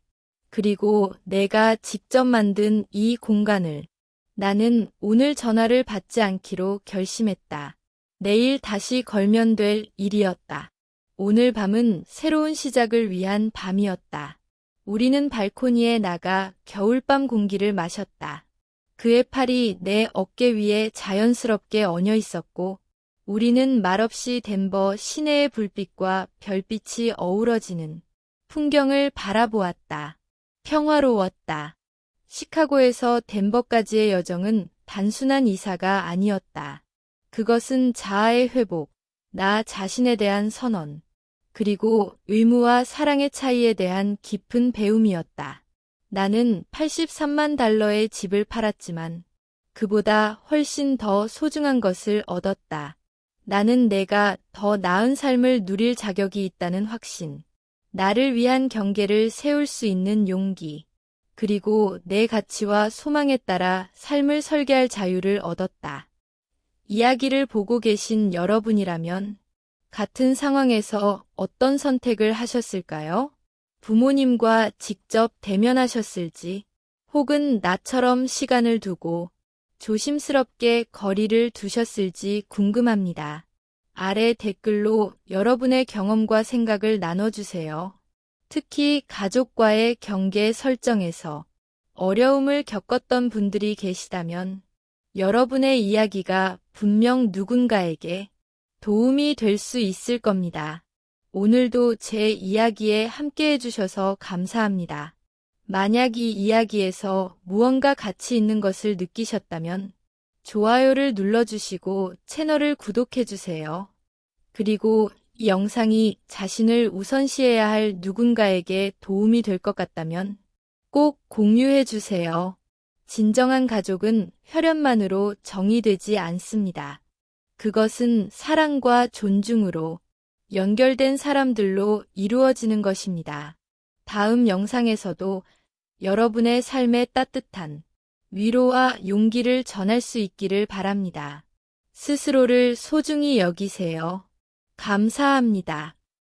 그리고 내가 직접 만든 이 공간을. 나는 오늘 전화를 받지 않기로 결심했다. 내일 다시 걸면 될 일이었다. 오늘 밤은 새로운 시작을 위한 밤이었다. 우리는 발코니에 나가 겨울밤 공기를 마셨다. 그의 팔이 내 어깨 위에 자연스럽게 얹어 있었고, 우리는 말없이 덴버 시내의 불빛과 별빛이 어우러지는 풍경을 바라보았다. 평화로웠다. 시카고에서 덴버까지의 여정은 단순한 이사가 아니었다. 그것은 자아의 회복, 나 자신에 대한 선언, 그리고 의무와 사랑의 차이에 대한 깊은 배움이었다. 나는 $83만 달러의 집을 팔았지만 그보다 훨씬 더 소중한 것을 얻었다. 나는 내가 더 나은 삶을 누릴 자격이 있다는 확신, 나를 위한 경계를 세울 수 있는 용기, 그리고 내 가치와 소망에 따라 삶을 설계할 자유를 얻었다. 이야기를 보고 계신 여러분이라면 같은 상황에서 어떤 선택을 하셨을까요? 부모님과 직접 대면하셨을지, 혹은 나처럼 시간을 두고 조심스럽게 거리를 두셨을지 궁금합니다. 아래 댓글로 여러분의 경험과 생각을 나눠주세요. 특히 가족과의 경계 설정에서 어려움을 겪었던 분들이 계시다면 여러분의 이야기가 분명 누군가에게 도움이 될 수 있을 겁니다. 오늘도 제 이야기에 함께 해주셔서 감사합니다. 만약 이 이야기에서 무언가 가치 있는 것을 느끼셨다면 좋아요를 눌러주시고 채널을 구독해주세요. 그리고 이 영상이 자신을 우선시해야 할 누군가에게 도움이 될 것 같다면 꼭 공유해주세요. 진정한 가족은 혈연만으로 정의되지 않습니다. 그것은 사랑과 존중으로 연결된 사람들로 이루어지는 것입니다. 다음 영상에서도 여러분의 삶에 따뜻한 위로와 용기를 전할 수 있기를 바랍니다. 스스로를 소중히 여기세요. 감사합니다.